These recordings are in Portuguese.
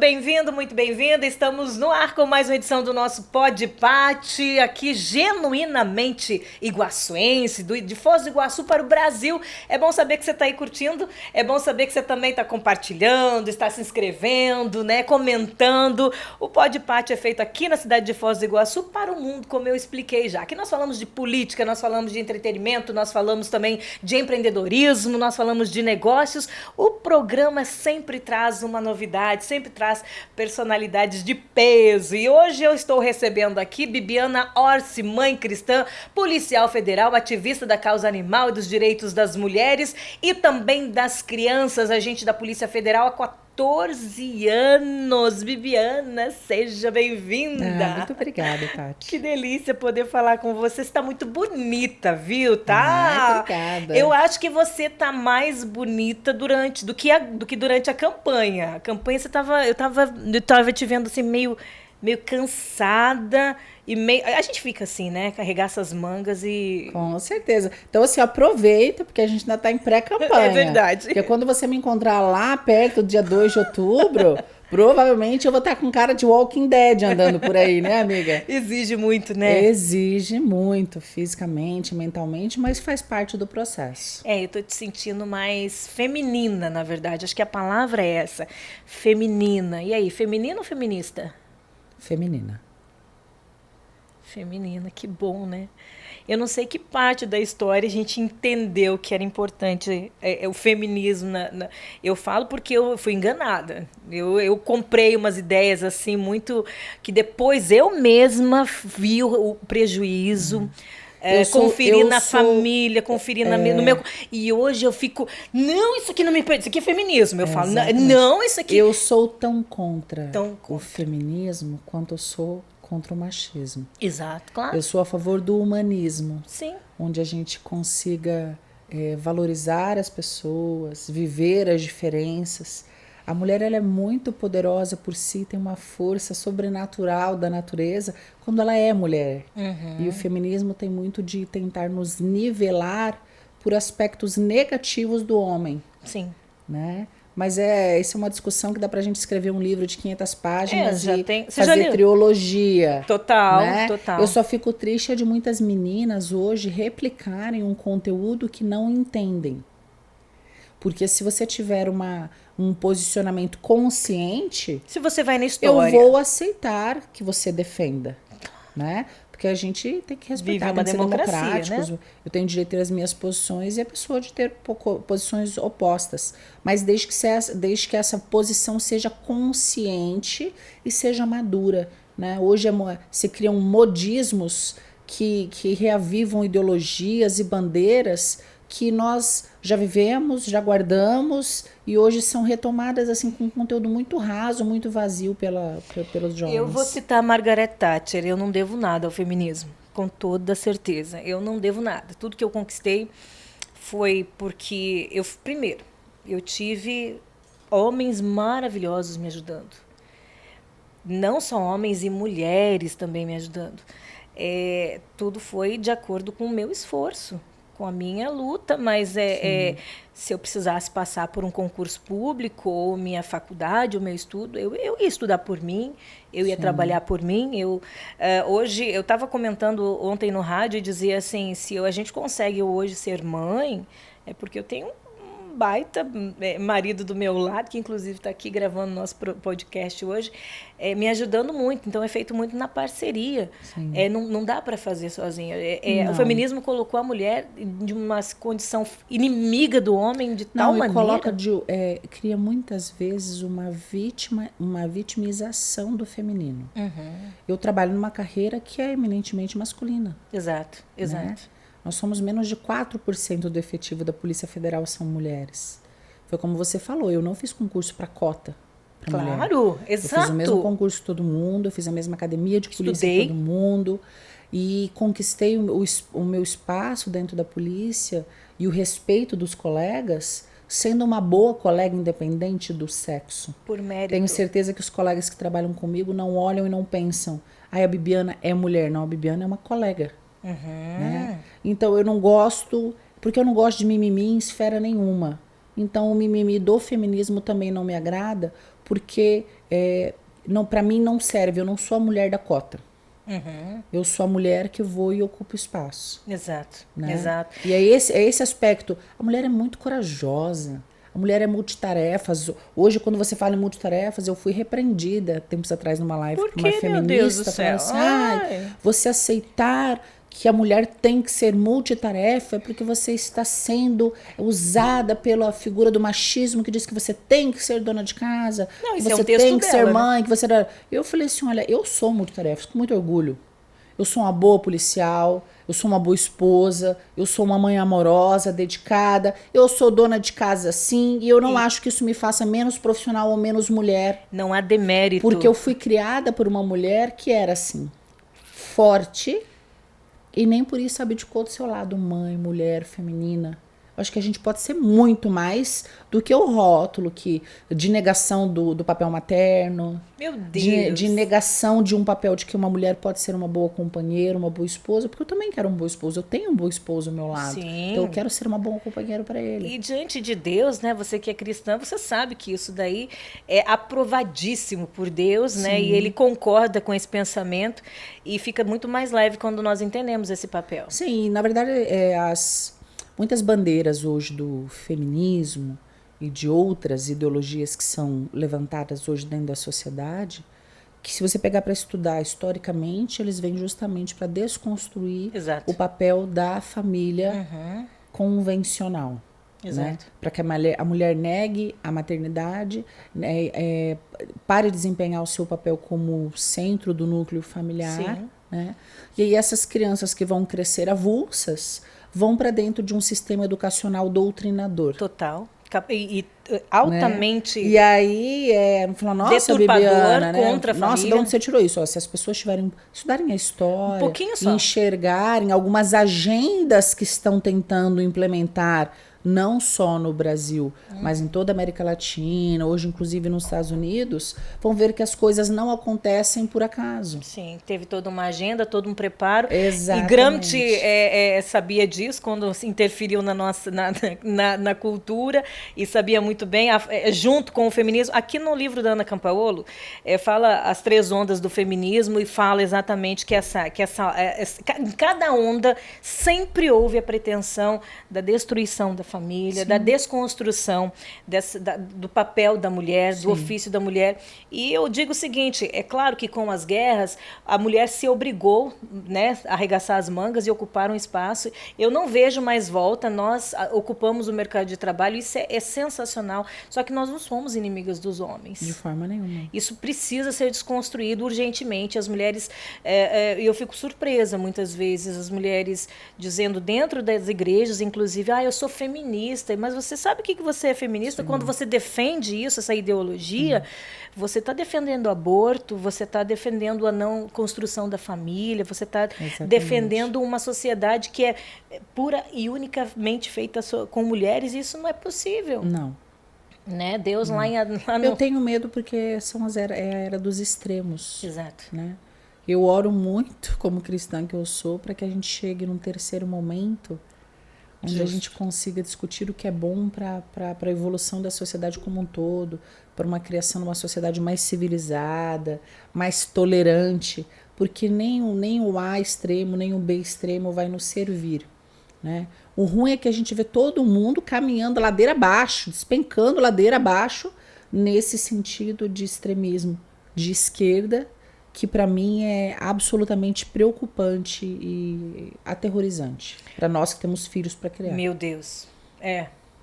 bem-vindo, muito bem-vinda. Estamos no ar com mais uma edição do nosso Pod Pati, aqui genuinamente iguaçuense, de Foz do Iguaçu para o Brasil. É bom saber que você está aí curtindo, é bom saber que você também está compartilhando, está se inscrevendo, né, comentando. O Pod Pati é feito aqui na cidade de Foz do Iguaçu para o mundo, como eu expliquei já. Aqui nós falamos de política, nós falamos de entretenimento, nós falamos também de empreendedorismo, nós falamos de negócios. O programa sempre traz uma novidade, sempre traz personalidades de peso. E hoje eu estou recebendo aqui Bibiana Orsi, mãe cristã, policial federal, ativista da causa animal e dos direitos das mulheres e também das crianças, agente da Polícia Federal há 14 anos. Bibiana, seja bem-vinda. Muito obrigada, Tati. Que delícia poder falar com você. Você está muito bonita, viu? Tá? Obrigada. Eu acho que você tá mais bonita do que durante a campanha. A campanha eu tava te vendo assim meio cansada e meio. A gente fica assim, né? Carregar essas mangas e. Com certeza. Então, assim, aproveita, porque a gente ainda está em pré-campanha. É verdade. Porque quando você me encontrar lá perto do dia 2 de outubro, provavelmente eu vou estar com cara de Walking Dead andando por aí, né, amiga? Exige muito, né? Exige muito, fisicamente, mentalmente, mas faz parte do processo. Eu tô te sentindo mais feminina, na verdade. Acho que a palavra é essa. Feminina. E aí, feminina ou feminista? Feminina. Feminina, que bom, né? Eu não sei que parte da história a gente entendeu que era importante o feminismo. Eu falo porque eu fui enganada. Eu comprei umas ideias assim muito... que depois eu mesma vi o prejuízo. Conferi na família, conferi no meu... E hoje eu fico... Não, isso aqui não me... Isso aqui é feminismo. Eu falo, não, isso aqui... Eu sou tão contra o feminismo quanto eu sou contra o machismo. Exato, claro. Eu sou a favor do humanismo. Sim. Onde a gente consiga valorizar as pessoas, viver as diferenças. A mulher ela é muito poderosa por si, tem uma força sobrenatural da natureza quando ela é mulher. Uhum. E o feminismo tem muito de tentar nos nivelar por aspectos negativos do homem. Sim. Né? Mas essa é uma discussão que dá pra gente escrever um livro de 500 páginas e fazer trilogia. Total, né? total. Eu só fico triste de muitas meninas hoje replicarem um conteúdo que não entendem. Porque se você tiver um posicionamento consciente... Se você vai na história... Eu vou aceitar que você defenda, né? Porque a gente tem que respeitar, tem que ser democráticos. Né? Eu tenho direito a ter as minhas posições e a pessoa de ter posições opostas. Mas desde que essa posição seja consciente e seja madura. Né? Hoje se criam modismos que reavivam ideologias e bandeiras que nós já vivemos, já guardamos e hoje são retomadas assim com um conteúdo muito raso, muito vazio pelos jovens. Eu vou citar Margaret Thatcher, eu não devo nada ao feminismo, com toda certeza. Eu não devo nada. Tudo que eu conquistei foi porque primeiro, eu tive homens maravilhosos me ajudando. Não só homens e mulheres também me ajudando. Tudo foi de acordo com o meu esforço, com a minha luta, mas se eu precisasse passar por um concurso público ou minha faculdade, o meu estudo, eu ia estudar por mim, eu ia trabalhar por mim. Hoje, eu estava comentando ontem no rádio e dizia assim, se a gente consegue hoje ser mãe, é porque eu tenho um baita marido do meu lado, que inclusive está aqui gravando nosso podcast hoje, me ajudando muito. Então é feito muito na parceria. Não dá para fazer sozinha. O feminismo colocou a mulher de uma condição inimiga do homem de tal maneira. Cria muitas vezes uma vitimização do feminino. Uhum. Eu trabalho numa carreira que é eminentemente masculina. Exato. Né? Nós somos menos de 4% do efetivo da Polícia Federal são mulheres. Foi como você falou, eu não fiz concurso para cota. Claro, exato. Eu fiz o mesmo concurso que todo mundo, eu fiz a mesma academia de polícia que todo mundo e conquistei o meu espaço dentro da polícia e o respeito dos colegas, sendo uma boa colega independente do sexo. Por mérito. Tenho certeza que os colegas que trabalham comigo não olham e não pensam, a Bibiana é mulher. Não, a Bibiana é uma colega. Uhum. Né? Então eu não gosto, porque eu não gosto de mimimi em esfera nenhuma. Então o mimimi do feminismo também não me agrada, porque não, para mim não serve. Eu não sou a mulher da cota. Eu sou a mulher que vou e ocupo espaço. Exato, né? exato. E é esse aspecto. A mulher é muito corajosa. A mulher é multitarefas. Hoje, quando você fala em multitarefas, eu fui repreendida tempos atrás numa live por uma feminista falando assim: você aceitar que a mulher tem que ser multitarefa é porque você está sendo usada pela figura do machismo que diz que você tem que ser dona de casa, não, que você você tem que ser mãe, que você... Eu falei assim, olha, eu sou multitarefa, com muito orgulho. Eu sou uma boa policial, eu sou uma boa esposa, eu sou uma mãe amorosa, dedicada, eu sou dona de casa sim, e eu não acho que isso me faça menos profissional ou menos mulher. Não há demérito. Porque eu fui criada por uma mulher que era assim, forte, e nem por isso abdicou do seu lado, mãe, mulher, feminina. Acho que a gente pode ser muito mais do que o rótulo de negação do papel materno. Meu Deus. De negação de um papel de que uma mulher pode ser uma boa companheira, uma boa esposa, porque eu também quero um bom esposo. Eu tenho um bom esposo ao meu lado. Sim. Então eu quero ser uma boa companheira para ele. E diante de Deus, né? Você que é cristã, você sabe que isso daí é aprovadíssimo por Deus, né? E ele concorda com esse pensamento e fica muito mais leve quando nós entendemos esse papel. Sim, na verdade, muitas bandeiras hoje do feminismo e de outras ideologias que são levantadas hoje dentro da sociedade, que se você pegar para estudar historicamente, eles vêm justamente para desconstruir o papel da família convencional. Né? Para que a mulher negue a maternidade, né? Pare de desempenhar o seu papel como centro do núcleo familiar. Né? E aí essas crianças que vão crescer avulsas vão para dentro de um sistema educacional doutrinador. Total. E altamente, né? E aí fala, nossa, Bibiana, contra a nossa, família. de onde você tirou isso? Ó, se as pessoas estudarem a história, enxergarem algumas agendas que estão tentando implementar, não só no Brasil, mas em toda a América Latina, hoje inclusive nos Estados Unidos, vão ver que as coisas não acontecem por acaso. Sim, teve toda uma agenda, todo um preparo. Exatamente. E Gramsci sabia disso quando se interferiu na cultura e sabia muito bem, junto com o feminismo. Aqui no livro da Ana Campaolo, fala as 3 ondas do feminismo e fala exatamente que em cada onda sempre houve a pretensão da destruição da família, da desconstrução do papel da mulher, do ofício da mulher. E eu digo o seguinte, é claro que com as guerras, a mulher se obrigou, né, a arregaçar as mangas e ocupar um espaço. Eu não vejo mais volta, nós ocupamos o mercado de trabalho, isso é sensacional, só que nós não somos inimigas dos homens. De forma nenhuma. Isso precisa ser desconstruído urgentemente. As mulheres, eu fico surpresa muitas vezes, as mulheres dizendo dentro das igrejas, inclusive, eu sou feminista, mas você sabe o que você é feminista? Quando você defende isso, essa ideologia, você está defendendo o aborto, você está defendendo a não construção da família, você está defendendo uma sociedade que é pura e unicamente feita com mulheres, e isso não é possível. Não. Né? Deus lá no... Eu tenho medo porque é a era dos extremos. Exato. Né? Eu oro muito, como cristã que eu sou, para que a gente chegue num terceiro momento onde a gente consiga discutir o que é bom para a evolução da sociedade como um todo, para uma criação de uma sociedade mais civilizada, mais tolerante, porque nem o A extremo, nem o B extremo vai nos servir. Né? O ruim é que a gente vê todo mundo caminhando ladeira abaixo, despencando ladeira abaixo, nesse sentido de extremismo de esquerda, que para mim é absolutamente preocupante e aterrorizante para nós que temos filhos para criar. Meu Deus,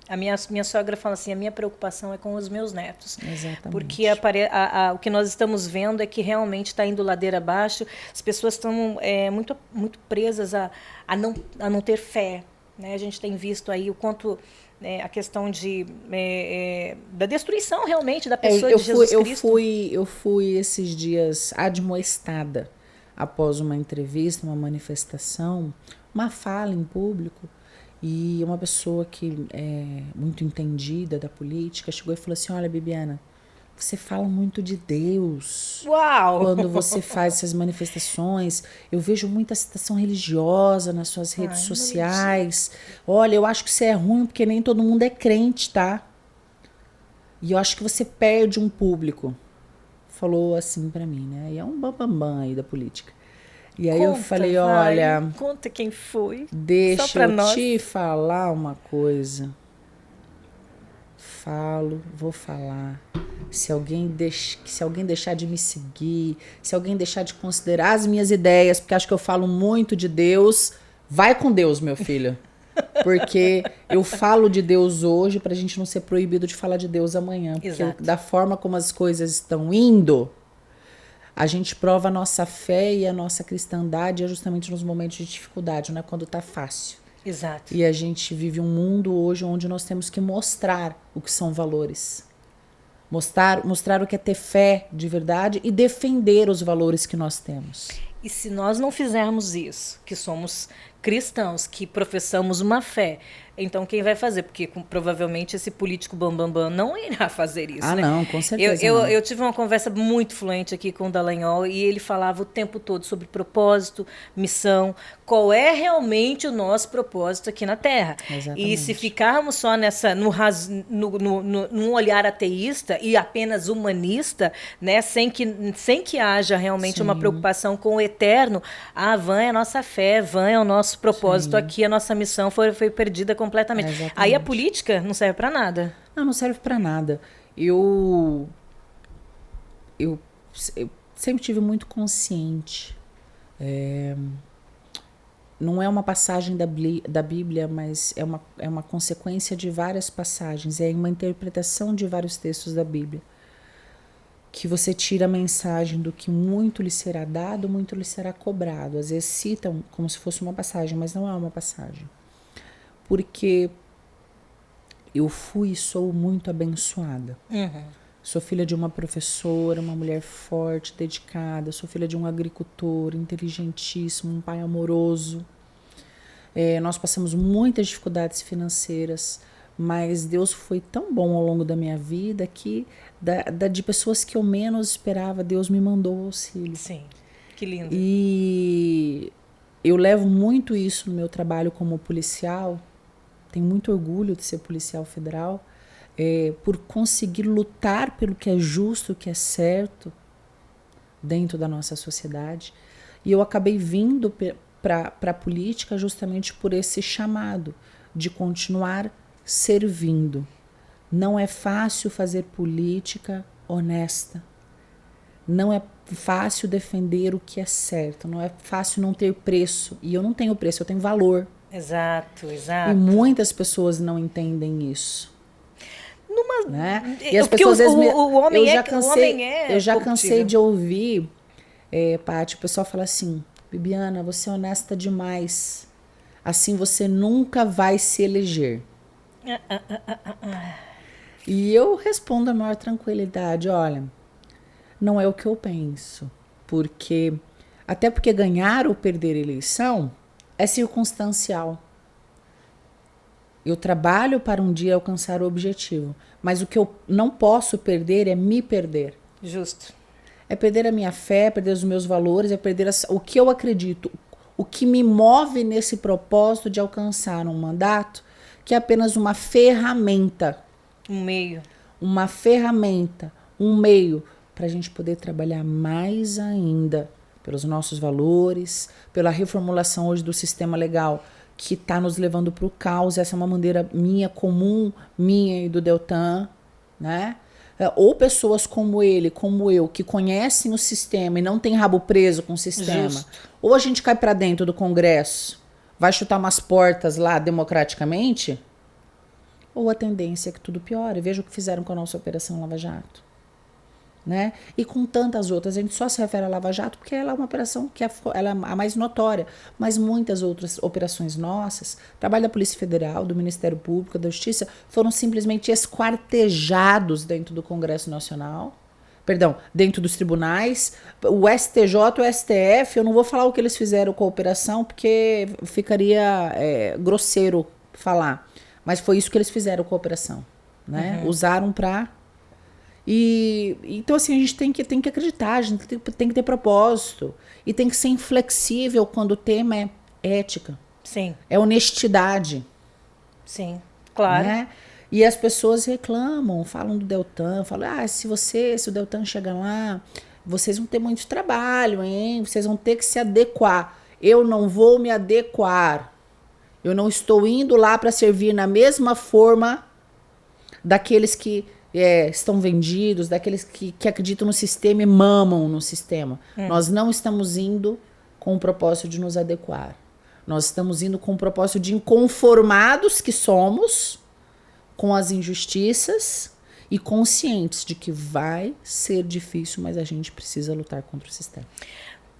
a minha sogra fala assim, a minha preocupação é com os meus netos. Exatamente. Porque o que nós estamos vendo é que realmente está indo ladeira abaixo, as pessoas estão muito, muito presas a não ter fé. Né? A gente tem visto aí o quanto... a questão da destruição realmente da pessoa de Jesus Cristo. Eu fui esses dias admoestada após uma entrevista, uma manifestação, uma fala em público, e uma pessoa que é muito entendida da política chegou e falou assim, olha, Bibiana, você fala muito de Deus. Uau! Quando você faz essas manifestações. Eu vejo muita citação religiosa nas suas redes sociais. Olha, eu acho que isso é ruim porque nem todo mundo é crente, tá? E eu acho que você perde um público. Falou assim pra mim, né? E é um bambambam aí da política. E aí eu falei, olha... Conta quem foi. Deixa eu te falar uma coisa. Vou falar. Se alguém deixar de me seguir, se alguém deixar de considerar as minhas ideias, porque acho que eu falo muito de Deus, vai com Deus, meu filho. Porque eu falo de Deus hoje pra gente não ser proibido de falar de Deus amanhã. Porque Exato. Da forma como as coisas estão indo, a gente prova a nossa fé e a nossa cristandade é justamente nos momentos de dificuldade, não é quando tá fácil. Exato. E a gente vive um mundo hoje onde nós temos que mostrar o que são valores. Mostrar o que é ter fé de verdade e defender os valores que nós temos. E se nós não fizermos isso, que somos cristãos, que professamos uma fé, então quem vai fazer? Porque provavelmente esse político bambambam não irá fazer isso, né? Não, com certeza eu tive uma conversa muito fluente aqui com o Dallagnol e ele falava o tempo todo sobre propósito, missão, qual é realmente o nosso propósito aqui na Terra. Exatamente. E se ficarmos só num olhar ateísta e apenas humanista, né, sem que haja realmente uma preocupação com o eterno, vã é a nossa fé, vã é o nosso propósito aqui, a nossa missão foi perdida completamente. Exatamente. Aí a política não serve para nada. Não serve para nada. Eu sempre tive muito consciente. Não é uma passagem da Bíblia, mas é uma consequência de várias passagens. É uma interpretação de vários textos da Bíblia. Que você tira a mensagem do que muito lhe será dado, muito lhe será cobrado. Às vezes citam como se fosse uma passagem, mas não é uma passagem. Porque eu fui e sou muito abençoada. Sou filha de uma professora, uma mulher forte, dedicada. Sou filha de um agricultor inteligentíssimo, um pai amoroso. Nós passamos muitas dificuldades financeiras, mas Deus foi tão bom ao longo da minha vida que de pessoas que eu menos esperava, Deus me mandou o auxílio. Sim, que lindo. E eu levo muito isso no meu trabalho como policial. Tenho muito orgulho de ser policial federal, por conseguir lutar pelo que é justo, o que é certo dentro da nossa sociedade. E eu acabei vindo para a política justamente por esse chamado de continuar servindo. Não é fácil fazer política honesta. Não é fácil defender o que é certo. Não é fácil não ter preço. E eu não tenho preço, eu tenho valor. Exato. E muitas pessoas não entendem isso. Né? E as porque pessoas às vezes o homem eu já cansei de ouvir, Paty, o pessoal fala assim: Bibiana, você é honesta demais. Assim você nunca vai se eleger. E eu respondo a maior tranquilidade: olha, não é o que eu penso. Até porque ganhar ou perder a eleição é circunstancial. Eu trabalho para um dia alcançar o objetivo, mas o que eu não posso perder é me perder. Justo. É perder a minha fé, é perder os meus valores, é perder o que eu acredito, o que me move nesse propósito de alcançar um mandato, que é apenas uma ferramenta. Um meio. Uma ferramenta, um meio para a gente poder trabalhar mais ainda pelos nossos valores, pela reformulação hoje do sistema legal, que está nos levando para o caos. Essa é uma bandeira minha, comum, minha e do Deltan, né? Ou pessoas como ele, como eu, que conhecem o sistema e não tem rabo preso com o sistema. Justo. Ou a gente cai para dentro do Congresso, vai chutar umas portas lá democraticamente, ou a tendência é que tudo piore. Veja o que fizeram com a nossa Operação Lava Jato. Né? E com tantas outras, a gente só se refere à Lava Jato porque ela é uma operação que ela é a mais notória, mas muitas outras operações nossas, trabalho da Polícia Federal, do Ministério Público, da Justiça, foram simplesmente esquartejados dentro do Congresso Nacional, dentro dos tribunais. O STJ, o STF, eu não vou falar o que eles fizeram com a operação porque ficaria grosseiro falar, mas foi isso que eles fizeram com a operação, né? Usaram para... então, assim, a gente tem que acreditar, a gente tem que ter propósito. E tem que ser inflexível quando o tema é ética. Sim. É honestidade. Sim, claro. Né? E as pessoas reclamam, falam do Deltan, falam, se o Deltan chegar lá, vocês vão ter muito trabalho, hein? Vocês vão ter que se adequar. Eu não vou me adequar. Eu não estou indo lá para servir na mesma forma daqueles que estão vendidos, daqueles que acreditam no sistema e mamam no sistema. Nós não estamos indo com o propósito de nos adequar. Nós estamos indo com o propósito de inconformados que somos com as injustiças e conscientes de que vai ser difícil, mas a gente precisa lutar contra o sistema.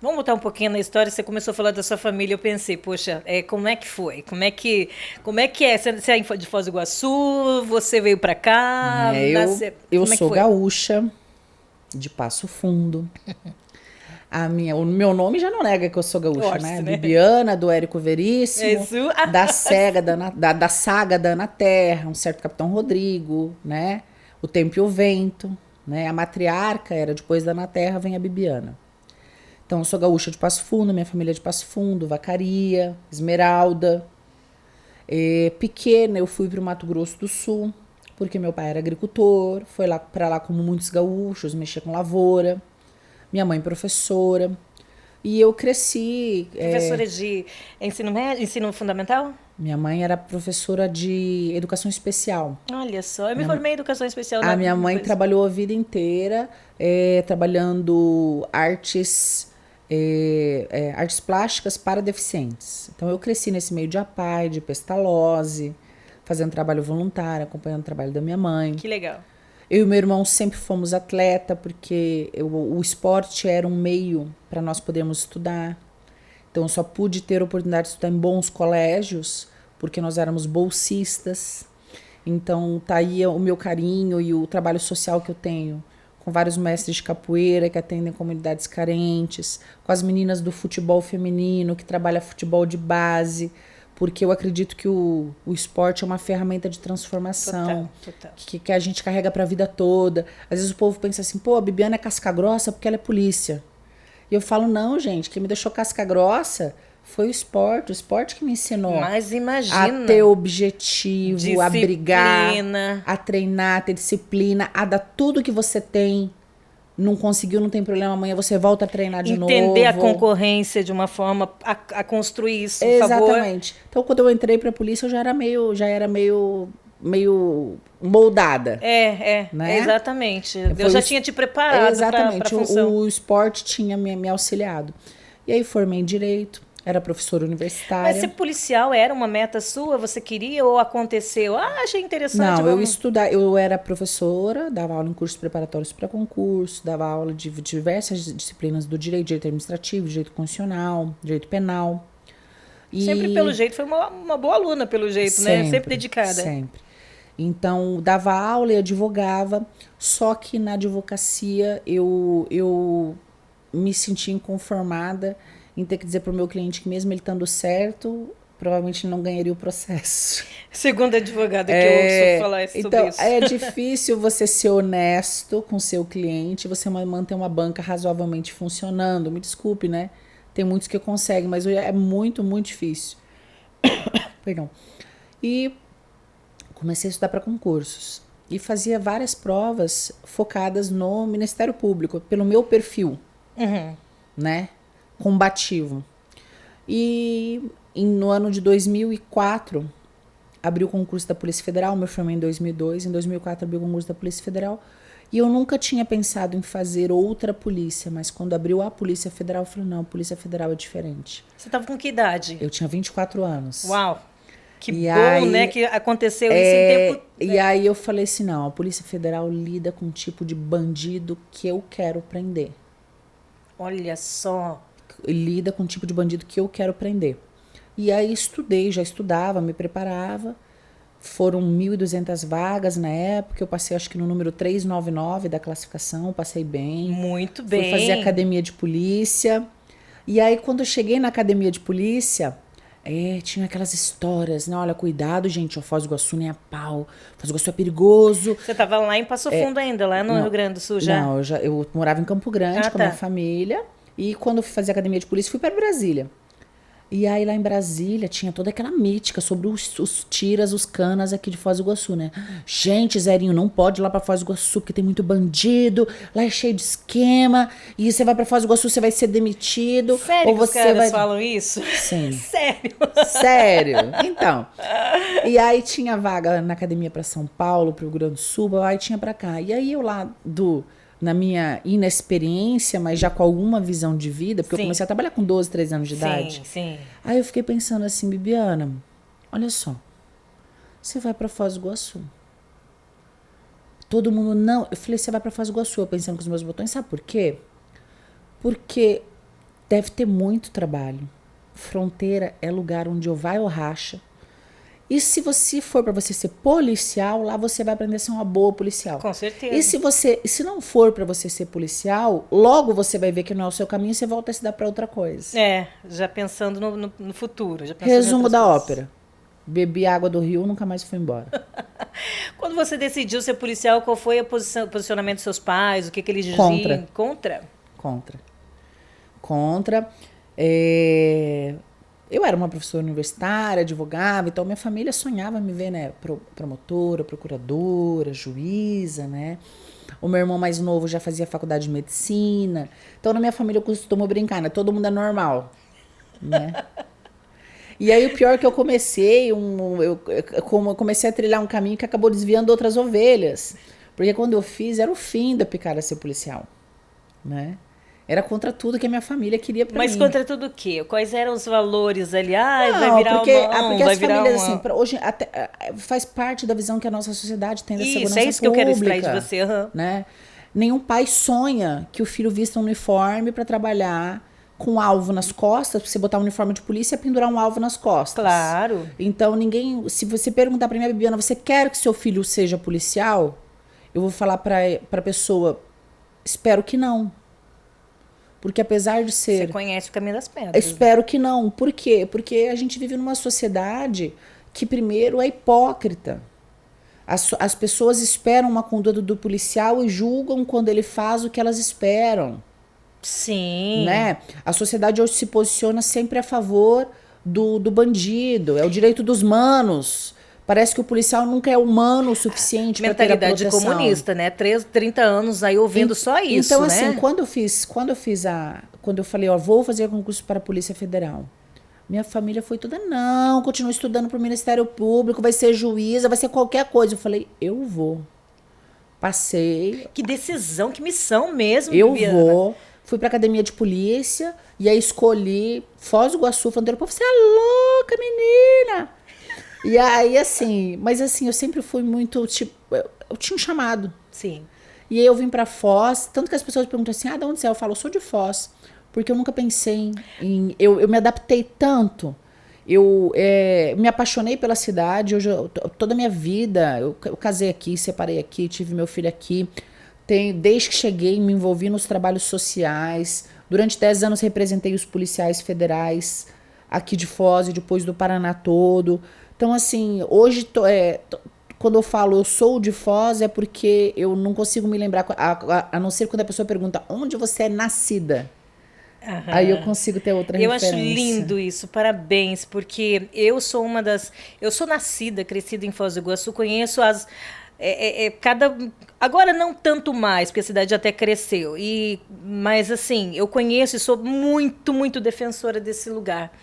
Vamos voltar um pouquinho na história. Você começou a falar da sua família. Eu pensei, poxa, como é que foi? Como é que é? Você é de Foz do Iguaçu? Você veio para cá? Eu sou gaúcha, de Passo Fundo. O meu nome já não nega que eu sou gaúcha, né? Bibiana, do Érico Veríssimo, da saga da Ana Terra, um certo Capitão Rodrigo, né? O Tempo e o Vento, né? A matriarca era depois da Ana Terra, vem a Bibiana. Então, eu sou gaúcha de Passo Fundo, minha família é de Passo Fundo, Vacaria, Esmeralda. Pequena, eu fui para o Mato Grosso do Sul, porque meu pai era agricultor, foi para lá como muitos gaúchos, mexia com lavoura. Minha mãe professora. E eu cresci... Professora de ensino médio, ensino fundamental? Minha mãe era professora de educação especial. Olha só, eu me formei em educação especial. A minha mãe trabalhou a vida inteira trabalhando artes plásticas para deficientes. Então eu cresci nesse meio de APAE, de Pestalozzi, fazendo trabalho voluntário, acompanhando o trabalho da minha mãe. Que legal. Eu e meu irmão sempre fomos atleta, porque o esporte era um meio para nós podermos estudar. Então eu só pude ter a oportunidade de estudar em bons colégios, porque nós éramos bolsistas. Então tá aí o meu carinho e o trabalho social que eu tenho, com vários mestres de capoeira que atendem comunidades carentes, com as meninas do futebol feminino, que trabalham futebol de base, porque eu acredito que o esporte é uma ferramenta de transformação, total. Que a gente carrega para a vida toda. Às vezes o povo pensa assim, a Bibiana é casca grossa porque ela é polícia. E eu falo, não, gente, quem me deixou casca grossa foi o esporte que me ensinou. Mas imagina. A ter objetivo, a brigar, a treinar, a ter disciplina, a dar tudo que você tem. Não conseguiu, não tem problema, amanhã você volta a treinar de novo. Entender a concorrência de uma forma a construir isso, por favor. Exatamente. Então, quando eu entrei para a polícia, eu já era meio moldada. Né? Exatamente. Deus já tinha te preparado para a função. O esporte tinha me auxiliado. E aí formei em Direito, era professora universitária. Mas ser policial era uma meta sua? Você queria ou aconteceu? Achei interessante. Não, eu era professora, dava aula em cursos preparatórios para concurso, dava aula de diversas disciplinas do direito administrativo, direito constitucional, direito penal. Sempre pelo jeito, foi uma boa aluna pelo jeito, né? Sempre dedicada. Sempre. Então, dava aula e advogava, só que na advocacia eu me senti inconformada em ter que dizer para o meu cliente que mesmo ele estando certo, provavelmente não ganharia o processo. Segunda advogada que eu ouço falar sobre então, isso. É difícil você ser honesto com seu cliente, você manter uma banca razoavelmente funcionando. Me desculpe, né? Tem muitos que conseguem, mas é muito, muito difícil. Perdão. E comecei a estudar para concursos. E fazia várias provas focadas no Ministério Público, pelo meu perfil, né? Combativo. E no ano de 2004, abriu o concurso da Polícia Federal, me formei em 2002, em 2004 abriu o concurso da Polícia Federal, e eu nunca tinha pensado em fazer outra polícia, mas quando abriu a Polícia Federal, eu falei, não, a Polícia Federal é diferente. Você estava com que idade? Eu tinha 24 anos. Uau! Que bom, né, que aconteceu isso em tempo... E aí eu falei assim, não, a Polícia Federal lida com um tipo de bandido que eu quero prender. Olha só. Lida com um tipo de bandido que eu quero prender. E aí já estudava, me preparava. Foram 1.200 vagas na época, eu passei acho que no número 399 da classificação, passei bem. Muito bem. Fui fazer academia de polícia. E aí quando eu cheguei na academia de polícia... tinha aquelas histórias, né? Olha, cuidado, gente, Foz do Iguaçu nem a pau. Foz do Iguaçu é perigoso. Você estava lá em Passo Fundo ainda, lá no Rio Grande do Sul já? Não, eu morava em Campo Grande com a minha família. E quando eu fui fazer academia de polícia, fui para Brasília. E aí lá em Brasília tinha toda aquela mítica sobre os tiras, os canas aqui de Foz do Iguaçu, né? Gente, Zerinho, não pode ir lá pra Foz do Iguaçu porque tem muito bandido, lá é cheio de esquema, e você vai pra Foz do Iguaçu, você vai ser demitido. Sério ou que os você caras falam isso? Sim. Sério? Sério? Então. E aí tinha vaga na academia pra São Paulo, pro Rio Grande do Sul, aí tinha pra cá. E aí eu lá na minha inexperiência, mas já com alguma visão de vida, porque eu comecei a trabalhar com 12, 13 anos de idade. Sim. Aí eu fiquei pensando assim, Bibiana, olha só, você vai pra Foz do Iguaçu. Todo mundo não. Eu falei, você vai pra Foz do Iguaçu, eu pensando com os meus botões, sabe por quê? Porque deve ter muito trabalho. Fronteira é lugar onde ou vai ou racha. E se você for para você ser policial, lá você vai aprender a ser uma boa policial. Com certeza. E se não for para você ser policial, logo você vai ver que não é o seu caminho e você volta a se dar para outra coisa. Já pensando no futuro. Já Resumo da ópera. Bebi água do rio, nunca mais fui embora. Quando você decidiu ser policial, qual foi o posicionamento dos seus pais? O que eles diziam? Contra. Eu era uma professora universitária, advogava, então minha família sonhava me ver, né, promotora, procuradora, juíza, né? O meu irmão mais novo já fazia faculdade de medicina. Então na minha família eu costumo brincar, né? Todo mundo é normal, né? E aí o pior é que eu comecei a trilhar um caminho que acabou desviando outras ovelhas. Porque quando eu fiz, era o fim da picada ser policial, né? Era contra tudo que a minha família queria pra mim. Mas contra tudo o quê? Quais eram os valores ali? Vai virar porque as famílias, assim, hoje até, faz parte da visão que a nossa sociedade tem da segurança pública. Isso que eu quero extrair de você. Né? Nenhum pai sonha que o filho vista um uniforme para trabalhar com alvo nas costas, pra você botar um uniforme de polícia e pendurar um alvo nas costas. Claro. Então, se você perguntar pra minha Bibiana, você quer que seu filho seja policial? Eu vou falar pra pessoa, espero que não. Porque apesar de ser... Você conhece o caminho das pedras. Espero que não. Por quê? Porque a gente vive numa sociedade que, primeiro, é hipócrita. As pessoas esperam uma conduta do policial e julgam quando ele faz o que elas esperam. Sim. Né? A sociedade hoje se posiciona sempre a favor do bandido. É o direito dos manos. Parece que o policial nunca é humano o suficiente para ter a proteção. Mentalidade comunista, né? 30 anos aí ouvindo só isso, então, né? assim, quando eu falei, vou fazer concurso para a Polícia Federal, minha família foi toda, não, continua estudando para o Ministério Público, vai ser juíza, vai ser qualquer coisa. Eu falei, eu vou. Passei. Que decisão, que missão mesmo, Eu vou. Fui para academia de polícia e aí escolhi Foz do Iguaçu, fronteira. Você é louca, menina! E aí, assim, mas assim, eu sempre fui muito, tipo, eu tinha um chamado. Sim. E aí eu vim pra Foz, tanto que as pessoas perguntam assim, de onde você é? Eu falo, eu sou de Foz, porque eu nunca pensei eu me adaptei tanto, eu me apaixonei pela cidade, hoje toda a minha vida, eu casei aqui, separei aqui, tive meu filho aqui, desde que cheguei, me envolvi nos trabalhos sociais, durante 10 anos representei os policiais federais aqui de Foz e depois do Paraná todo. Então, assim, hoje, quando eu falo eu sou de Foz, é porque eu não consigo me lembrar, a não ser quando a pessoa pergunta onde você é nascida. Uhum. Aí eu consigo ter outra referência. Eu acho lindo isso, parabéns, porque eu sou eu sou nascida, crescida em Foz do Iguaçu, conheço agora não tanto mais, porque a cidade até cresceu, mas assim, eu conheço e sou muito, muito defensora desse lugar.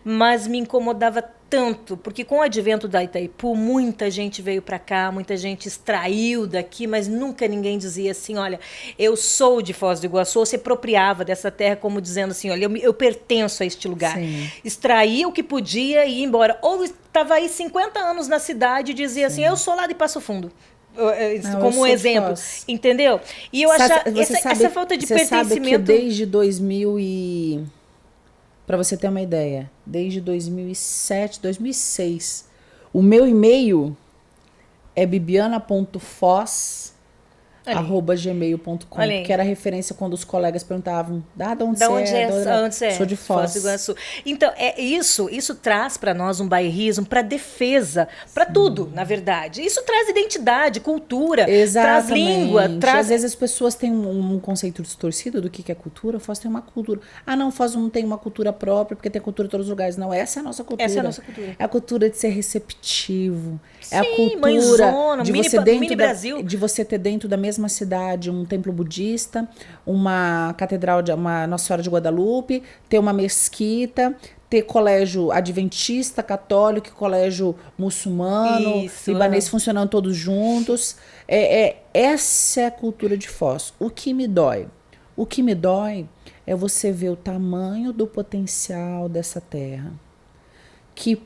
Mas me incomodava tanto, porque com o advento da Itaipu, muita gente veio para cá, muita gente extraiu daqui, mas nunca ninguém dizia assim, olha, eu sou de Foz do Iguaçu, ou se apropriava dessa terra como dizendo assim, olha, eu pertenço a este lugar. Sim. Extraía o que podia e ia embora. Ou estava aí 50 anos na cidade e dizia assim, eu sou lá de Passo Fundo. Como um exemplo, entendeu? E eu acho essa falta de pertencimento... Você sabe que desde 2000 Para você ter uma ideia, desde 2007, 2006, o meu e-mail é bibiana.foz, @gmail.com, que era referência quando os colegas perguntavam, de onde você é? Sou de Foz do Iguaçu. Então, isso traz para nós um bairrismo para defesa, para tudo, na verdade. Isso traz identidade, cultura, traz língua. Às vezes as pessoas têm um conceito distorcido do que é cultura. Foz tem uma cultura. Não, Foz não tem uma cultura própria, porque tem cultura em todos os lugares. Não, essa é a nossa cultura. Essa é a nossa cultura. É a cultura de ser receptivo. Sim, é a cultura mãezona, de você de você ter dentro da mesma cidade um templo budista, uma catedral, uma Nossa Senhora de Guadalupe, ter uma mesquita, ter colégio adventista, católico, colégio muçulmano, libanês funcionando todos juntos. Essa é a cultura de Foz. O que me dói? O que me dói é você ver o tamanho do potencial dessa terra, que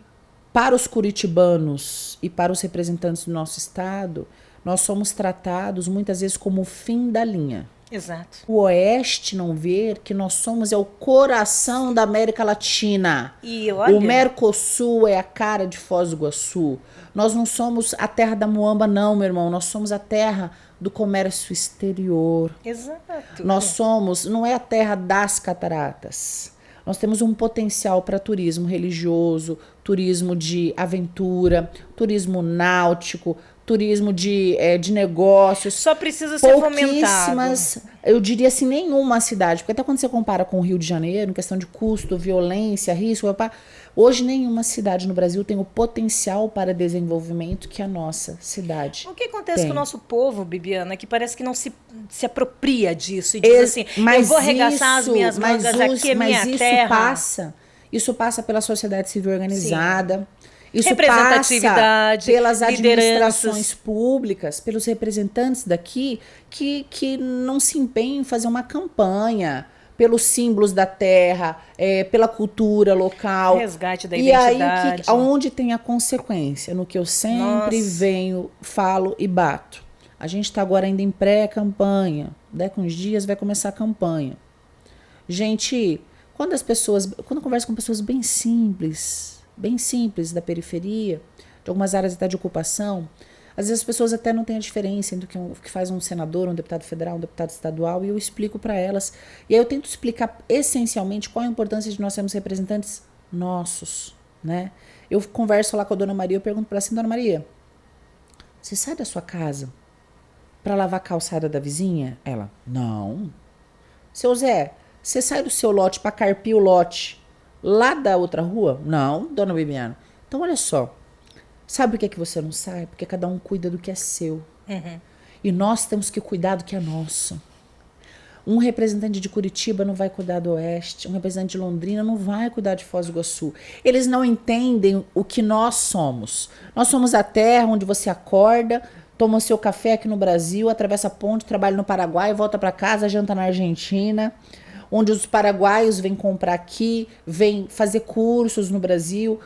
para os curitibanos e para os representantes do nosso estado, nós somos tratados muitas vezes como o fim da linha. Exato. O Oeste não ver que nós somos o coração da América Latina. E olha, o Mercosul é a cara de Foz do Iguaçu. Nós não somos a terra da muamba, não, meu irmão. Nós somos a terra do comércio exterior. Exato. Nós somos, não é a terra das cataratas. Nós temos um potencial para turismo religioso, turismo de aventura, turismo náutico, turismo de negócios. Só precisa ser fomentado. Eu diria assim, nenhuma cidade, porque até quando você compara com o Rio de Janeiro, em questão de custo, violência, risco, hoje nenhuma cidade no Brasil tem o potencial para desenvolvimento que a nossa cidade O que acontece com o nosso povo, Bibiana, que parece que não se apropria disso e diz assim, eu vou arregaçar as minhas mangas, aqui é minha terra. Isso passa pela sociedade civil organizada. Sim. Isso representatividade, passa pelas administrações públicas, pelos representantes daqui que não se empenham em fazer uma campanha pelos símbolos da terra, pela cultura local. Resgate da identidade. E aí, onde tem a consequência? No que eu sempre venho, falo e bato. A gente está agora ainda em pré-campanha. Daqui uns dias vai começar a campanha. Gente, quando eu converso com pessoas bem simples da periferia, de algumas áreas até de ocupação, às vezes as pessoas até não têm a diferença entre o que faz um senador, um deputado federal, um deputado estadual, e eu explico para elas. E aí eu tento explicar essencialmente qual a importância de nós sermos representantes nossos, né? Eu converso lá com a Dona Maria, eu pergunto para ela assim, Dona Maria, você sai da sua casa para lavar a calçada da vizinha? Ela, não. Seu Zé, você sai do seu lote para carpir o lote lá da outra rua? Não, Dona Bibiana. Então, olha só. Sabe por que você não sai? Porque cada um cuida do que é seu. Uhum. E nós temos que cuidar do que é nosso. Um representante de Curitiba não vai cuidar do Oeste. Um representante de Londrina não vai cuidar de Foz do Iguaçu. Eles não entendem o que nós somos. Nós somos a terra onde você acorda, toma seu café aqui no Brasil, atravessa a ponte, trabalha no Paraguai, volta para casa, janta na Argentina, onde os paraguaios vêm comprar aqui, vêm fazer cursos no Brasil,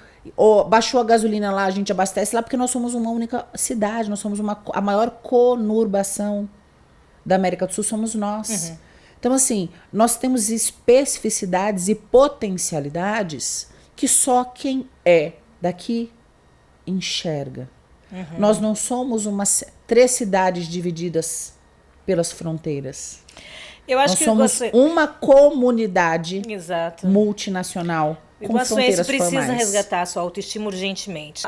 baixou a gasolina lá, a gente abastece lá, porque nós somos uma única cidade, nós somos a maior conurbação da América do Sul, somos nós. Uhum. Então, assim, nós temos especificidades e potencialidades que só quem é daqui enxerga. Uhum. Nós não somos 3 cidades divididas pelas fronteiras. Eu acho nós somos uma comunidade multinacional com fronteiras precisa formais. Resgatar a sua autoestima urgentemente.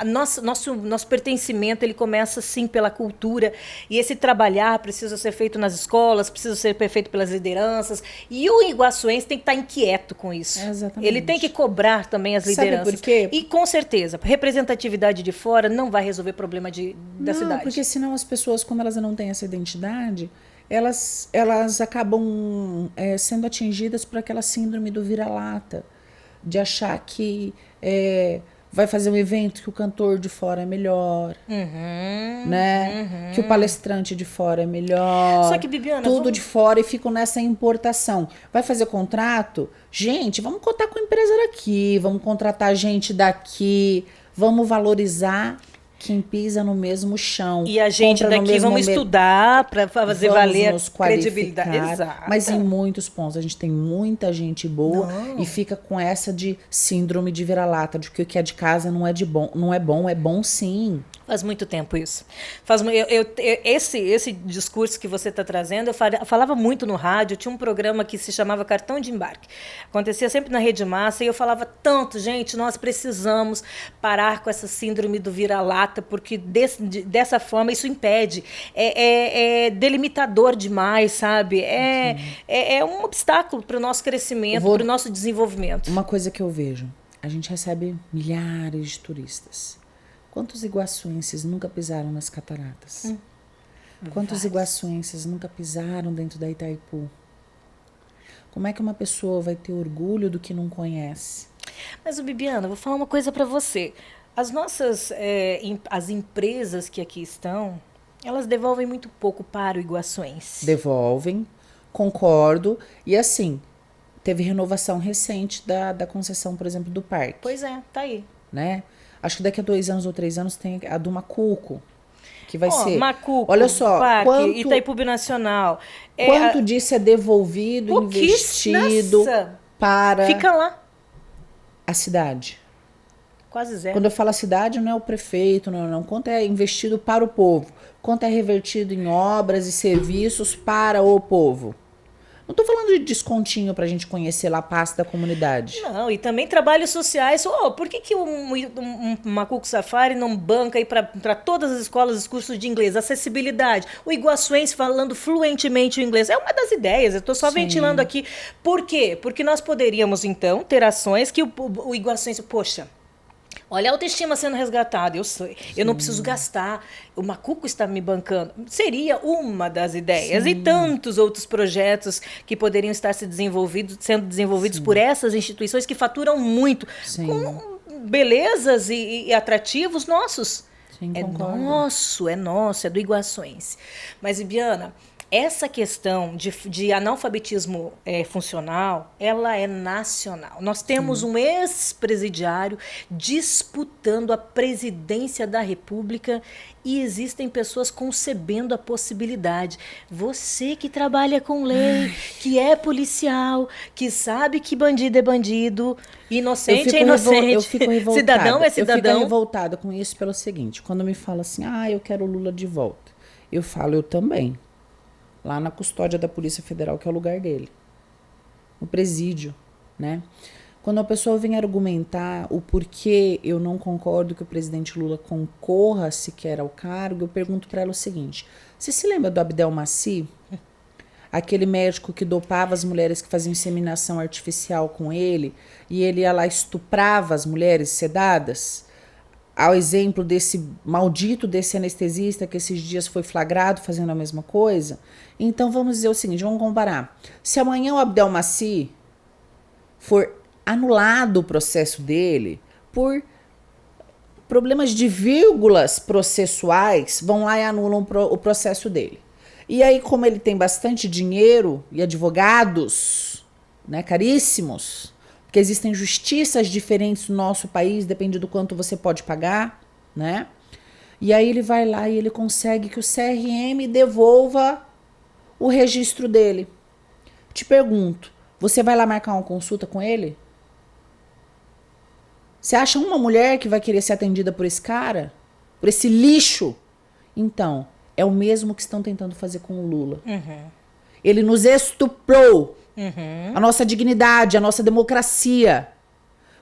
Nosso pertencimento ele começa sim pela cultura, e esse trabalhar precisa ser feito nas escolas, precisa ser feito pelas lideranças, e o iguaçuense tem que estar inquieto com isso. Exatamente. Ele tem que cobrar também as lideranças. Sabe por quê? E com certeza, representatividade de fora não vai resolver problema da cidade. Não, porque senão as pessoas, como elas não têm essa identidade, elas acabam sendo atingidas por aquela síndrome do vira-lata, de achar que vai fazer um evento que o cantor de fora é melhor, né? Que o palestrante de fora é melhor. Só que, Bibiana, tudo de fora, e ficam nessa importação. Vai fazer contrato? Gente, vamos contar com a empresa daqui, vamos contratar gente daqui, vamos valorizar quem pisa no mesmo chão. E a gente daqui vamos estudar para fazer valer a credibilidade. Exato. Mas em muitos pontos a gente tem muita gente boa e fica com essa de síndrome de vira-lata, de que o que é de casa não é bom, é bom sim. Faz muito tempo isso. Esse discurso que você está trazendo, eu falava muito no rádio. Tinha um programa que se chamava Cartão de Embarque. Acontecia sempre na Rede Massa e eu falava tanto, gente, nós precisamos parar com essa síndrome do vira-lata, porque dessa forma isso impede. É delimitador demais, sabe? É um obstáculo para o nosso crescimento, para o nosso desenvolvimento. Uma coisa que eu vejo, a gente recebe milhares de turistas. Quantos iguaçuenses nunca pisaram nas cataratas? Quantos iguaçuenses nunca pisaram dentro da Itaipu? Como é que uma pessoa vai ter orgulho do que não conhece? Mas, Bibiana, vou falar uma coisa para você. As nossas as empresas que aqui estão, elas devolvem muito pouco para o iguaçuense. Devolvem, concordo. E assim, teve renovação recente da concessão, por exemplo, do parque. Pois é, tá aí. Né? Acho que daqui a 2 anos ou 3 anos tem a do Macuco, que vai ser... Macuco, olha só, Parque, Itaipu Nacional. Quanto disso é devolvido, investido para Fica lá. A cidade? Quase zero. Quando eu falo a cidade, não é o prefeito, não. Quanto é investido para o povo? Quanto é revertido em obras e serviços para o povo? Não estou falando de descontinho para a gente conhecer lá a pasta da comunidade. Não, e também trabalhos sociais. Por que um Macuco Safari não banca aí para todas as escolas os cursos de inglês? Acessibilidade. O iguaçuense falando fluentemente o inglês. É uma das ideias, eu estou só ventilando aqui. Por quê? Porque nós poderíamos, então, ter ações que o iguaçuense... Poxa, olha a autoestima sendo resgatada, eu não preciso gastar, o Macuco está me bancando. Seria uma das ideias. Sim. E tantos outros projetos que poderiam estar sendo desenvolvidos por essas instituições que faturam muito, com belezas e atrativos nossos. Sim, é concordo. nosso, é do iguaçuense. Mas, Bibiana, essa questão de analfabetismo funcional, ela é nacional. Nós temos um ex-presidiário disputando a presidência da República e existem pessoas concebendo a possibilidade. Você que trabalha com lei, que é policial, que sabe que bandido é bandido, inocente é inocente, eu fico revoltada. Cidadão é cidadão. Eu fico revoltada com isso pelo seguinte, quando me fala assim, eu quero o Lula de volta. Eu falo, eu também. Lá na custódia da Polícia Federal, que é o lugar dele. No presídio, né? Quando a pessoa vem argumentar o porquê eu não concordo que o presidente Lula concorra sequer ao cargo, eu pergunto para ela o seguinte, você se lembra do Abdel Maci? Aquele médico que dopava as mulheres que faziam inseminação artificial com ele, e ele ia lá e estuprava as mulheres sedadas? Ao exemplo desse anestesista que esses dias foi flagrado fazendo a mesma coisa. Então vamos dizer o seguinte, vamos comparar. Se amanhã o Abdel Maci for anulado o processo dele por problemas de vírgulas processuais, vão lá e anulam o processo dele. E aí, como ele tem bastante dinheiro e advogados, né, caríssimos, porque existem justiças diferentes no nosso país, depende do quanto você pode pagar, né? E aí ele vai lá e ele consegue que o CRM devolva o registro dele. Te pergunto, você vai lá marcar uma consulta com ele? Você acha uma mulher que vai querer ser atendida por esse cara? Por esse lixo? Então, é o mesmo que estão tentando fazer com o Lula. Ele nos estuprou. A nossa dignidade, a nossa democracia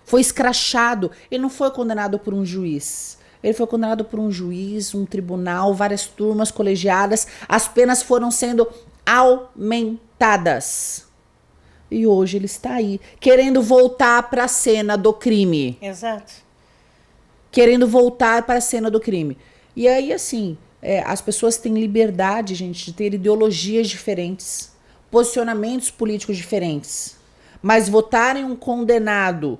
foi escrachado. Ele não foi condenado por um juiz. Ele foi condenado por um juiz, um tribunal, várias turmas colegiadas. As penas foram sendo aumentadas. E hoje ele está aí, querendo voltar para a cena do crime. Exato. Querendo voltar para a cena do crime. E aí, assim, as pessoas têm liberdade, gente, de ter ideologias diferentes, posicionamentos políticos diferentes, mas votarem um condenado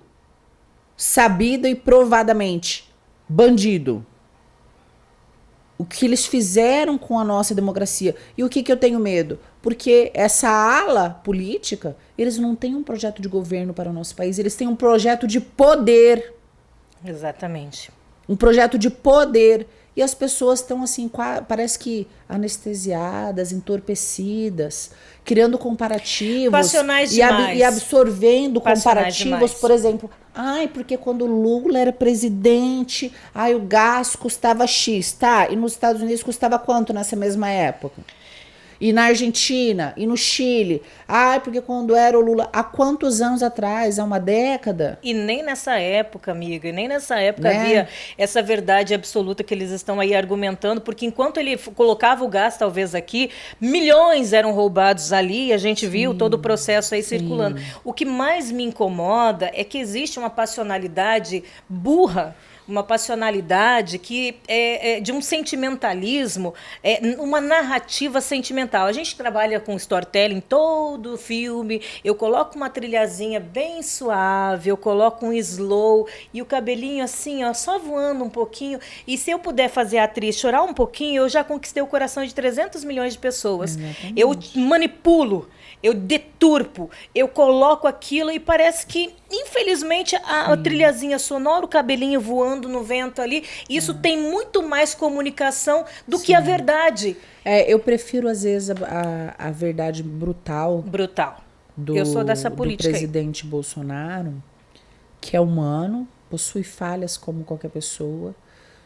sabido e provadamente bandido. O que eles fizeram com a nossa democracia. E o que eu tenho medo? Porque essa ala política, eles não têm um projeto de governo para o nosso país, eles têm um projeto de poder. Exatamente. Um projeto de poder. E as pessoas estão assim, parece que anestesiadas, entorpecidas, criando comparativos. Passionais demais. E absorvendo comparativos, por exemplo. Ai, porque quando o Lula era presidente, o gás custava X, tá? E nos Estados Unidos custava quanto nessa mesma época? E na Argentina, e no Chile. Ai, porque quando era o Lula... Há quantos anos atrás? Há uma década? E nem nessa época, amiga, nem nessa época havia essa verdade absoluta que eles estão aí argumentando, porque enquanto ele colocava o gás, talvez aqui, milhões eram roubados ali, e a gente viu todo o processo aí circulando. O que mais me incomoda é que existe uma passionalidade burra, uma passionalidade que é de um sentimentalismo, uma narrativa sentimental. A gente trabalha com storytelling, todo filme, eu coloco uma trilhazinha bem suave, eu coloco um slow e o cabelinho assim, ó, só voando um pouquinho. E se eu puder fazer a atriz chorar um pouquinho, eu já conquistei o coração de 300 milhões de pessoas. Exatamente. Eu manipulo, eu deturpo, eu coloco aquilo e parece que, infelizmente, a trilhazinha sonora, o cabelinho voando no vento ali, isso tem muito mais comunicação do que a verdade. Eu prefiro, às vezes, a verdade brutal. Brutal. Eu sou dessa política. Do presidente aí. Bolsonaro, que é humano, possui falhas como qualquer pessoa,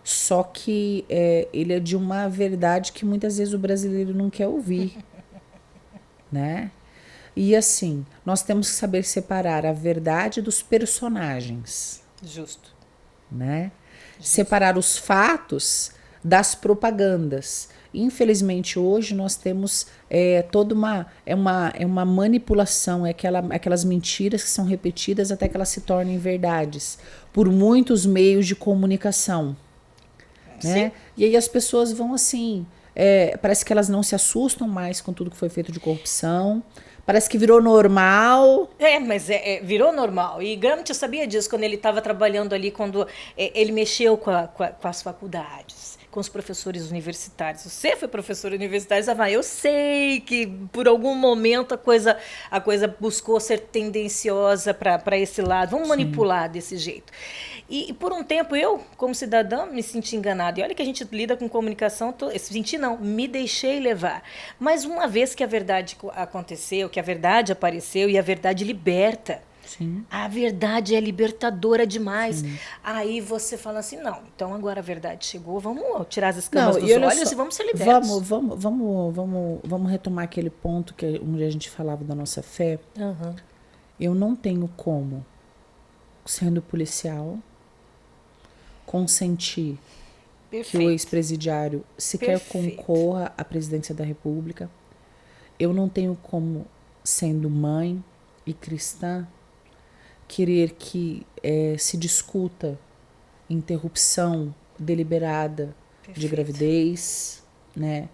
só que ele é de uma verdade que muitas vezes o brasileiro não quer ouvir. Né? E assim, nós temos que saber separar a verdade dos personagens. Justo. Né? Justo. Separar os fatos das propagandas. Infelizmente, hoje nós temos toda uma manipulação, aquelas mentiras que são repetidas até que elas se tornem verdades, por muitos meios de comunicação. Né? E aí as pessoas vão assim... parece que elas não se assustam mais com tudo que foi feito de corrupção. Parece que virou normal. Mas virou normal. E Gramsci sabia disso quando ele estava trabalhando ali, quando ele mexeu com as faculdades, com os professores universitários. Você foi professor universitário, eu sei que por algum momento a coisa buscou ser tendenciosa para esse lado. Vamos manipular desse jeito. E por um tempo eu, como cidadã, me senti enganada. E olha que a gente lida com comunicação, me deixei levar. Mas uma vez que a verdade aconteceu, que a verdade apareceu e a verdade liberta. Sim. A verdade é libertadora demais. Aí você fala assim, não, então agora a verdade chegou, vamos tirar as escamas dos olhos e vamos ser libertos. Vamos retomar aquele ponto onde a gente falava da nossa fé. Uhum. Eu não tenho como, sendo policial, consentir que o ex-presidiário sequer concorra à presidência da República. Eu não tenho como, sendo mãe e cristã, querer que se discuta interrupção deliberada de gravidez, né?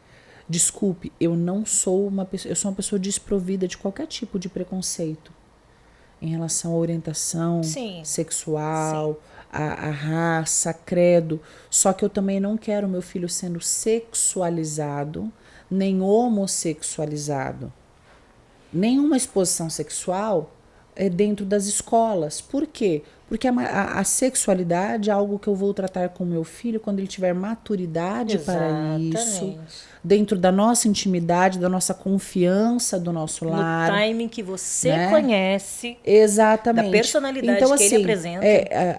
Desculpe, eu não sou uma pessoa, eu sou uma pessoa desprovida de qualquer tipo de preconceito em relação à orientação sexual, a raça, a credo. Só que eu também não quero meu filho sendo sexualizado, nem homossexualizado. Nenhuma exposição sexual é dentro das escolas. Por quê? Porque a sexualidade é algo que eu vou tratar com meu filho quando ele tiver maturidade para isso, dentro da nossa intimidade, da nossa confiança, do nosso lar. No timing que você conhece. Exatamente. Da personalidade então, que ele apresenta.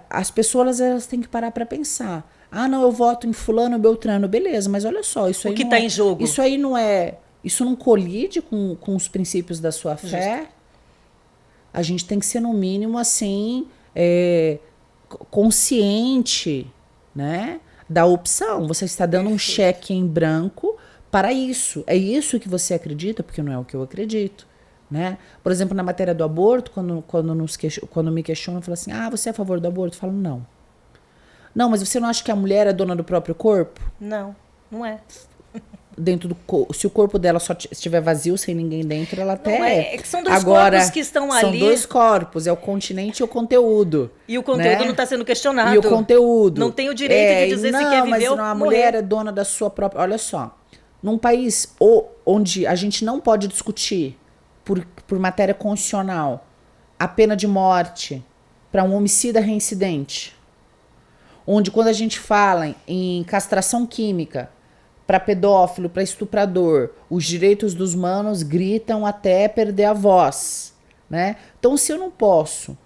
As pessoas elas têm que parar para pensar. Ah, não, eu voto em fulano, beltrano. Beleza, mas olha só, isso aí o que está em jogo. Isso aí não é... Isso não colide com os princípios da sua fé. Justo. A gente tem que ser, no mínimo, assim, consciente, né, da opção. Você está dando um cheque em branco para isso. É isso que você acredita? Porque não é o que eu acredito. Né? Por exemplo, na matéria do aborto, quando me questionam, eu falo assim, você é a favor do aborto? Eu falo, não. Não, mas você não acha que a mulher é dona do próprio corpo? Não, não é. Se o corpo dela só estiver vazio, sem ninguém dentro, ela até é. São dois corpos que estão ali. São dois corpos, é o continente e o conteúdo. E o conteúdo não está sendo questionado. E o conteúdo. Não tem o direito de dizer se quer viver ou morrer. A mulher é dona da sua própria... Olha só, num país onde a gente não pode discutir por matéria constitucional a pena de morte para um homicida reincidente, onde quando a gente fala em castração química para pedófilo, para estuprador, os direitos dos humanos gritam até perder a voz, né? Então, se eu não posso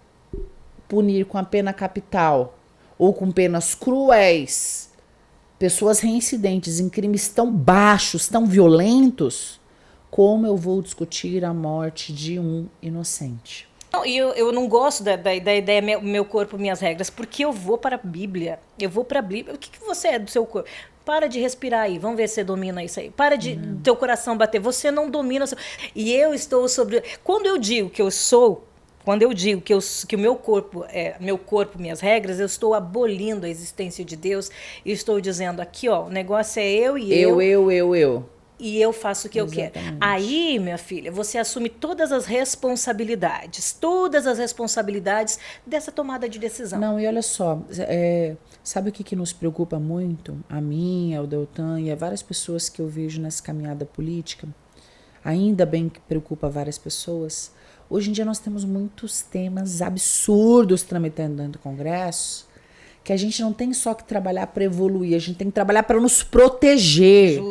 punir com a pena capital ou com penas cruéis pessoas reincidentes em crimes tão baixos, tão violentos, como eu vou discutir a morte de um inocente? Não, e eu não gosto da ideia meu corpo, minhas regras, porque eu vou para a Bíblia. Eu vou para a Bíblia. O que você é do seu corpo? Para de respirar aí. Vamos ver se você domina isso aí. Para de teu coração bater. Você não domina. E eu estou sobre... Quando eu digo que eu sou... Quando eu digo que o meu corpo, minhas regras, eu estou abolindo a existência de Deus e estou dizendo aqui, ó, o negócio é eu e eu. E eu faço o que Exatamente. eu quero. Aí, minha filha, você assume todas as responsabilidades dessa tomada de decisão. Não, e olha só, sabe o que nos preocupa muito? A mim, ao Deltan e a várias pessoas que eu vejo nessa caminhada política, ainda bem que preocupa várias pessoas. Hoje em dia nós temos muitos temas absurdos tramitando dentro do Congresso, que a gente não tem só que trabalhar para evoluir, a gente tem que trabalhar para nos proteger.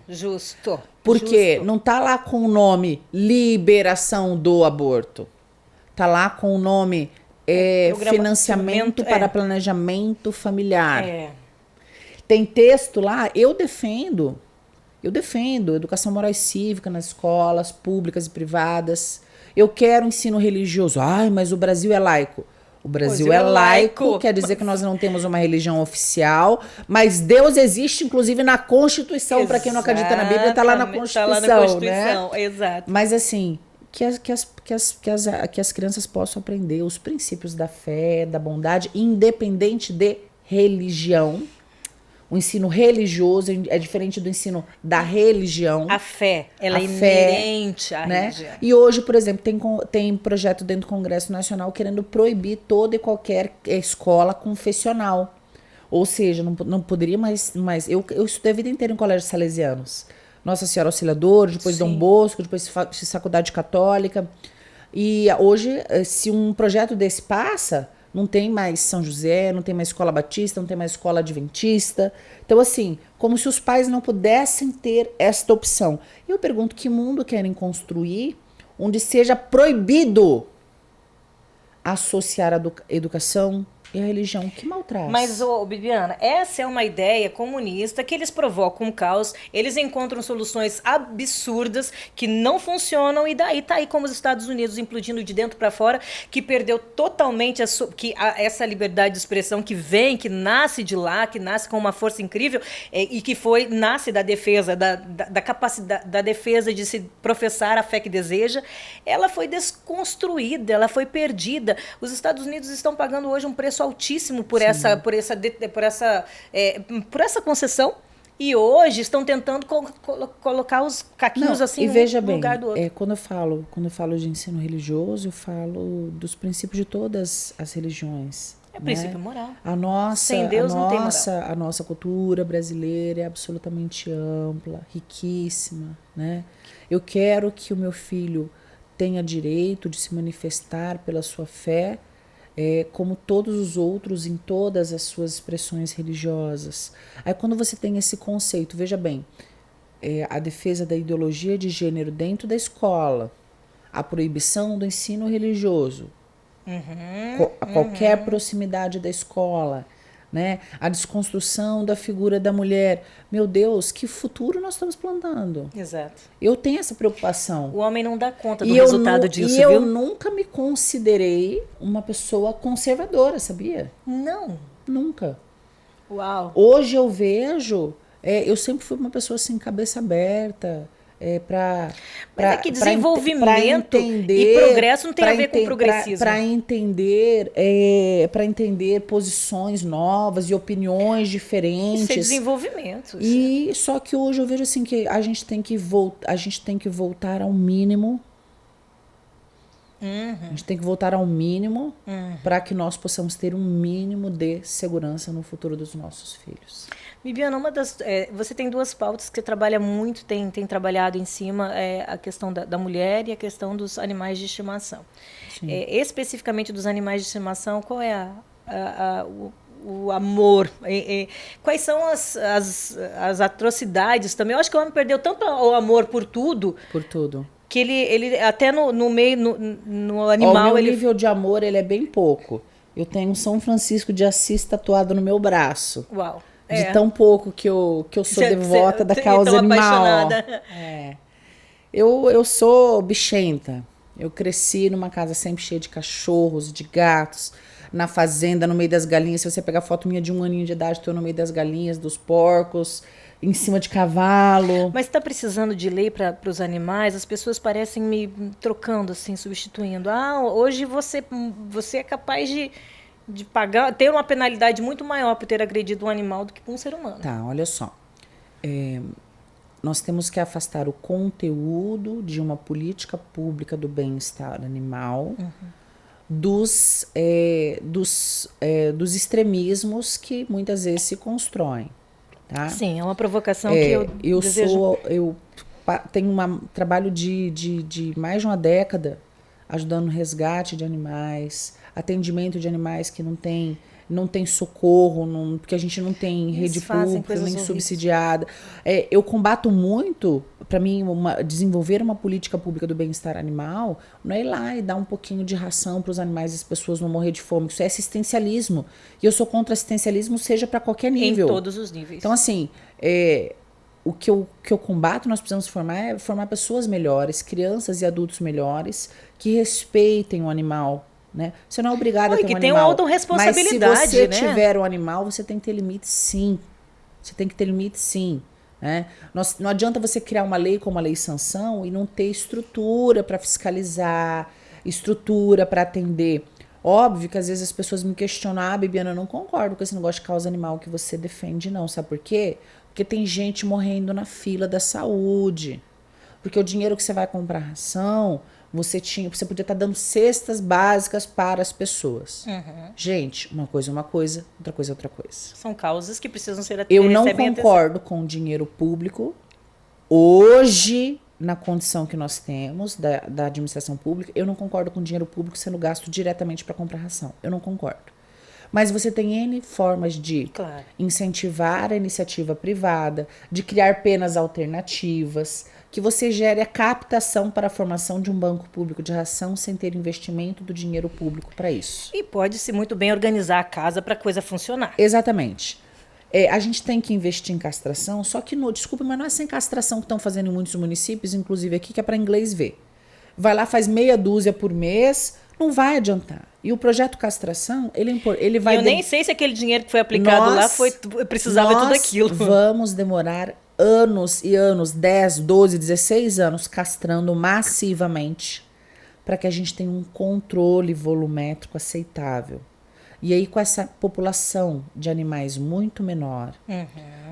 Justo. Porque não tá lá com o nome liberação do aborto. Tá lá com o nome financiamento para planejamento familiar. Tem texto lá, eu defendo educação moral e cívica nas escolas públicas e privadas. Eu quero ensino religioso. Ai, mas o Brasil é laico. O Brasil é laico, quer dizer que nós não temos uma religião oficial, mas Deus existe, inclusive, na Constituição. Para quem não acredita na Bíblia, está lá na Constituição. Tá lá na Constituição, né? Exato. Mas assim, que as crianças possam aprender os princípios da fé, da bondade, independente de religião. O ensino religioso é diferente do ensino da religião. A fé, ela é inerente à religião. E hoje, por exemplo, tem projeto dentro do Congresso Nacional querendo proibir toda e qualquer escola confessional. Ou seja, não poderia mais... Eu estudei a vida inteira em colégios salesianos. Nossa Senhora Auxiliadora, depois Dom Bosco, depois Faculdade Católica. E hoje, se um projeto desse passa... Não tem mais São José, não tem mais escola batista, não tem mais escola adventista. Então, assim, como se os pais não pudessem ter esta opção. E eu pergunto, que mundo querem construir onde seja proibido associar a educação e a religião? Que mal traz. Mas, Bibiana, essa é uma ideia comunista que eles provocam um caos, eles encontram soluções absurdas que não funcionam e daí tá aí como os Estados Unidos implodindo de dentro para fora, que perdeu totalmente essa liberdade de expressão que vem, que nasce de lá, que nasce com uma força incrível e que nasce da defesa, da capacidade, da defesa de se professar a fé que deseja. Ela foi desconstruída, ela foi perdida. Os Estados Unidos estão pagando hoje um preço altíssimo por essa concessão e hoje estão tentando colocar os caquinhos assim no lugar do outro. Quando eu falo de ensino religioso, eu falo dos princípios de todas as religiões. É princípio moral. Sem Deus não tem moral. A nossa cultura brasileira é absolutamente ampla, riquíssima, né? Eu quero que o meu filho tenha direito de se manifestar pela sua fé, como todos os outros em todas as suas expressões religiosas. Aí quando você tem esse conceito, veja bem, a defesa da ideologia de gênero dentro da escola, a proibição do ensino religioso, a qualquer proximidade da escola, né? A desconstrução da figura da mulher. Meu Deus, que futuro nós estamos plantando? Exato. Eu tenho essa preocupação. O homem não dá conta do resultado disso, viu? E eu nunca me considerei uma pessoa conservadora, sabia? Não. Nunca. Uau. Hoje eu vejo... eu sempre fui uma pessoa assim, cabeça aberta... Mas é que desenvolvimento e progresso não tem a ver com progressismo. Para entender posições novas e opiniões diferentes. Isso é desenvolvimento. E só que hoje eu vejo assim que a gente tem que voltar ao mínimo. A gente tem que voltar ao mínimo para que nós possamos ter um mínimo de segurança no futuro dos nossos filhos. Bibiana, você tem duas pautas que você trabalha muito, tem trabalhado em cima, a questão da mulher e a questão dos animais de estimação. Especificamente dos animais de estimação, qual é o amor? Quais são as atrocidades também? Eu acho que o homem perdeu tanto o amor por tudo. Por tudo. Que ele até no meio, no animal... O meu nível de amor, ele é bem pouco. Eu tenho um São Francisco de Assis tatuado no meu braço. Uau. De tão pouco que eu sou devota da causa animal. Apaixonada. Eu sou bichenta. Eu cresci numa casa sempre cheia de cachorros, de gatos, na fazenda, no meio das galinhas. Se você pegar foto minha de 1 aninho de idade, estou no meio das galinhas, dos porcos, em cima de cavalo. Mas está precisando de lei para os animais? As pessoas parecem me trocando, assim, substituindo. Hoje você é capaz de pagar, ter uma penalidade muito maior por ter agredido um animal do que por um ser humano. Tá, olha só. Nós temos que afastar o conteúdo de uma política pública do bem-estar animal dos extremismos que muitas vezes se constroem. Tá? Sim, é uma provocação que eu desejo. Eu tenho um trabalho de mais de uma década ajudando no resgate de animais, atendimento de animais que não tem socorro, porque a gente não tem rede pública, nem subsidiada. Eu combato muito, para mim, desenvolver uma política pública do bem-estar animal, não é ir lá e dar um pouquinho de ração para os animais e as pessoas não morrer de fome. Isso é assistencialismo. E eu sou contra assistencialismo, seja para qualquer nível. Em todos os níveis. Então, assim, o que eu combato, nós precisamos formar pessoas melhores, crianças e adultos melhores, que respeitem o animal. Né? Você não é obrigado a ter um animal. Que tem uma autorresponsabilidade, mas se você tiver um animal, você tem que ter limite, sim. Você tem que ter limite, sim. Né? Não adianta você criar uma lei como a Lei Sanção e não ter estrutura para fiscalizar, estrutura para atender. Óbvio que às vezes as pessoas me questionam, Bibiana, eu não concordo com esse negócio de causa animal que você defende, não. Sabe por quê? Porque tem gente morrendo na fila da saúde. Porque o dinheiro que você vai comprar ração... Você podia estar dando cestas básicas para as pessoas. Gente, uma coisa é uma coisa, outra coisa é outra coisa. São causas que precisam ser atendidas. Eu não concordo com o dinheiro público hoje, na condição que nós temos da administração pública. Eu não concordo com o dinheiro público sendo gasto diretamente para comprar ração. Eu não concordo. Mas você tem N formas de incentivar a iniciativa privada, de criar penas alternativas, que você gere a captação para a formação de um banco público de ração sem ter investimento do dinheiro público para isso. E pode-se muito bem organizar a casa para a coisa funcionar. Exatamente. A gente tem que investir em castração, só que, desculpa, mas não é sem castração que estão fazendo em muitos municípios, inclusive aqui, que é para inglês ver. Vai lá, faz meia dúzia por mês, não vai adiantar. E o projeto castração, ele vai... Eu nem sei se aquele dinheiro que foi aplicado lá precisava de tudo aquilo. Vamos demorar anos e anos, 10, 12, 16 anos, castrando massivamente para que a gente tenha um controle volumétrico aceitável. E aí, com essa população de animais muito menor,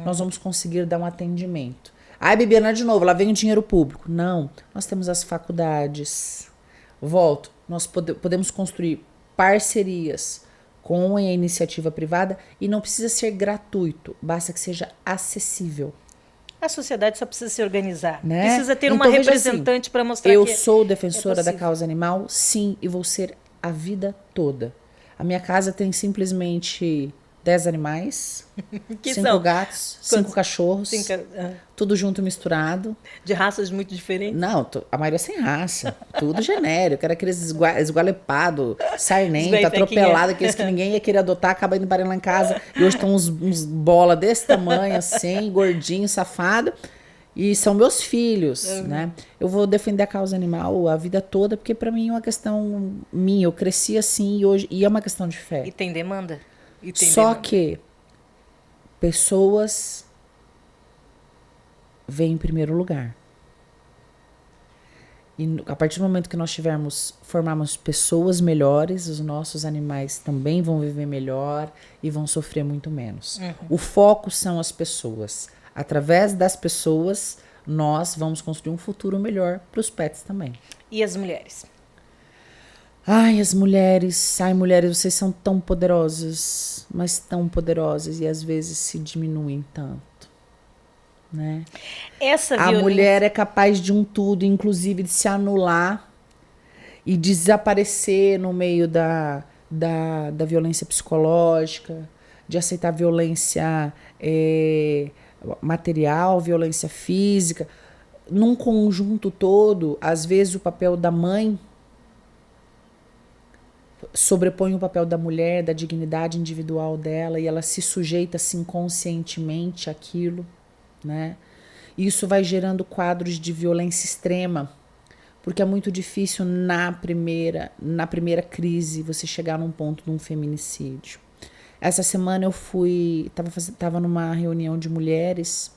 nós vamos conseguir dar um atendimento. Bibiana, de novo, lá vem o dinheiro público. Não, nós temos as faculdades. Nós podemos construir parcerias com a iniciativa privada e não precisa ser gratuito, basta que seja acessível. A sociedade só precisa se organizar. Né? Precisa ter uma representante assim, para mostrar eu sou defensora da causa animal, sim, e vou ser a vida toda. A minha casa tem simplesmente 10 animais, 5 gatos, 5 cachorros, tudo junto misturado. De raças muito diferentes? Não, a maioria sem raça, tudo genérico. Era aqueles esgualepados, sarnento, atropelado, aqueles que ninguém ia querer adotar, acaba indo para lá em casa. E hoje estão uns bola desse tamanho, assim, gordinho, safado. E são meus filhos, né? Eu vou defender a causa animal a vida toda, porque para mim é uma questão minha. Eu cresci assim e é uma questão de fé. E tem demanda? Só que pessoas vêm em primeiro lugar. E a partir do momento que nós formarmos pessoas melhores, os nossos animais também vão viver melhor e vão sofrer muito menos. O foco são as pessoas. Através das pessoas, nós vamos construir um futuro melhor para os pets também. E as mulheres? As mulheres, mulheres, vocês são tão poderosas, mas tão poderosas e às vezes se diminuem tanto, né? A mulher é capaz de tudo, inclusive de se anular e desaparecer no meio da violência psicológica, de aceitar violência material, violência física. Num conjunto todo, às vezes o papel da mãe sobrepõe o papel da mulher, da dignidade individual dela, e ela se sujeita assim conscientemente àquilo, né? Isso vai gerando quadros de violência extrema, porque é muito difícil na primeira crise você chegar num ponto de um feminicídio. Essa semana eu tava numa reunião de mulheres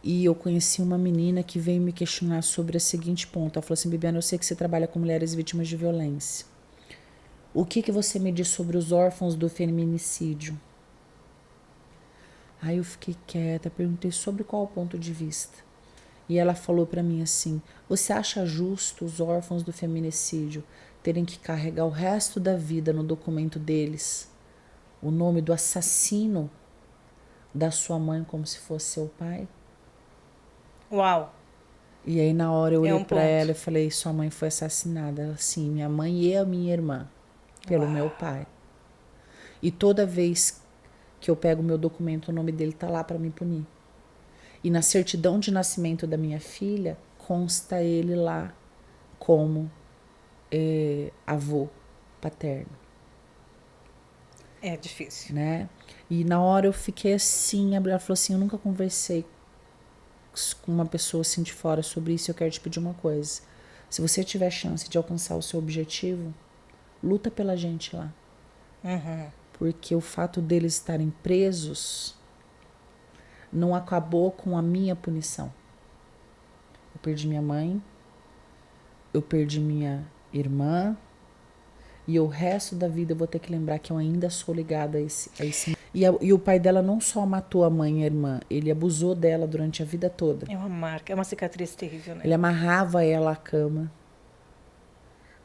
e eu conheci uma menina que veio me questionar sobre o seguinte ponto. Ela falou assim: Bibiana, eu sei que você trabalha com mulheres vítimas de violência. O que você me diz sobre os órfãos do feminicídio? Aí eu fiquei quieta, perguntei sobre qual ponto de vista. E ela falou para mim assim: você acha justo os órfãos do feminicídio terem que carregar o resto da vida no documento deles o nome do assassino da sua mãe como se fosse seu pai? Uau! E aí na hora eu olhei para ela e falei: sua mãe foi assassinada. Ela: sim, minha mãe e a minha irmã, pelo meu pai. E toda vez que eu pego o meu documento, o nome dele tá lá para me punir. E na certidão de nascimento da minha filha, consta ele lá como avô paterno. É difícil. Né? E na hora eu fiquei assim, ela falou assim: eu nunca conversei com uma pessoa assim de fora sobre isso, eu quero te pedir uma coisa. Se você tiver chance de alcançar o seu objetivo, luta pela gente lá. Uhum. Porque o fato deles estarem presos não acabou com a minha punição. Eu perdi minha mãe, eu perdi minha irmã, e o resto da vida eu vou ter que lembrar que eu ainda sou ligada a esse. E o pai dela não só matou a mãe e a irmã, ele abusou dela durante a vida toda. É uma marca, é uma cicatriz terrível, né? Ele amarrava ela à cama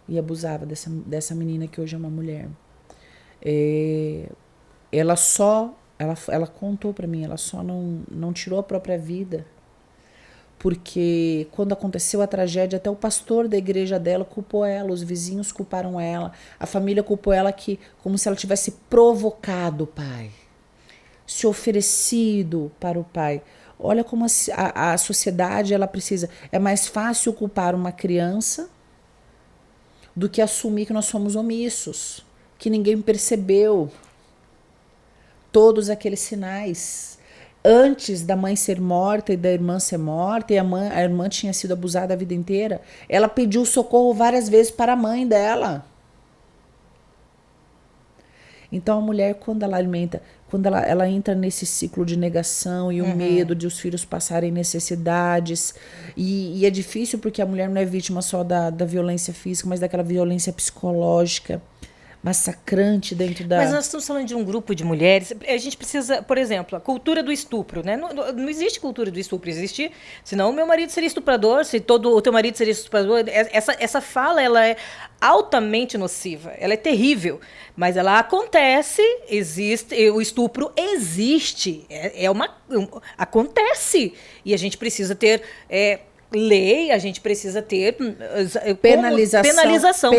e abusava dessa menina que hoje é uma mulher. Ela contou pra mim, ela só não tirou a própria vida porque quando aconteceu a tragédia, até o pastor da igreja dela culpou ela, os vizinhos culparam ela, a família culpou ela como se ela tivesse provocado o pai, se oferecido para o pai. Olha como a sociedade, ela precisa. É mais fácil culpar uma criança do que assumir que nós somos omissos, que ninguém percebeu todos aqueles sinais. Antes da mãe ser morta e da irmã ser morta, e a irmã tinha sido abusada a vida inteira, ela pediu socorro várias vezes para a mãe dela. Então a mulher, quando ela entra nesse ciclo de negação e o medo de os filhos passarem necessidades, e é difícil porque a mulher não é vítima só da violência física, mas daquela violência psicológica massacrante dentro da... Mas nós estamos falando de um grupo de mulheres. A gente precisa, por exemplo, a cultura do estupro, né? Não existe cultura do estupro, existe. Senão o meu marido seria estuprador, se todo o teu marido seria estuprador. Essa fala, ela é altamente nociva, ela é terrível, mas ela acontece, existe, o estupro existe, acontece, e a gente precisa ter lei, a gente precisa ter penalização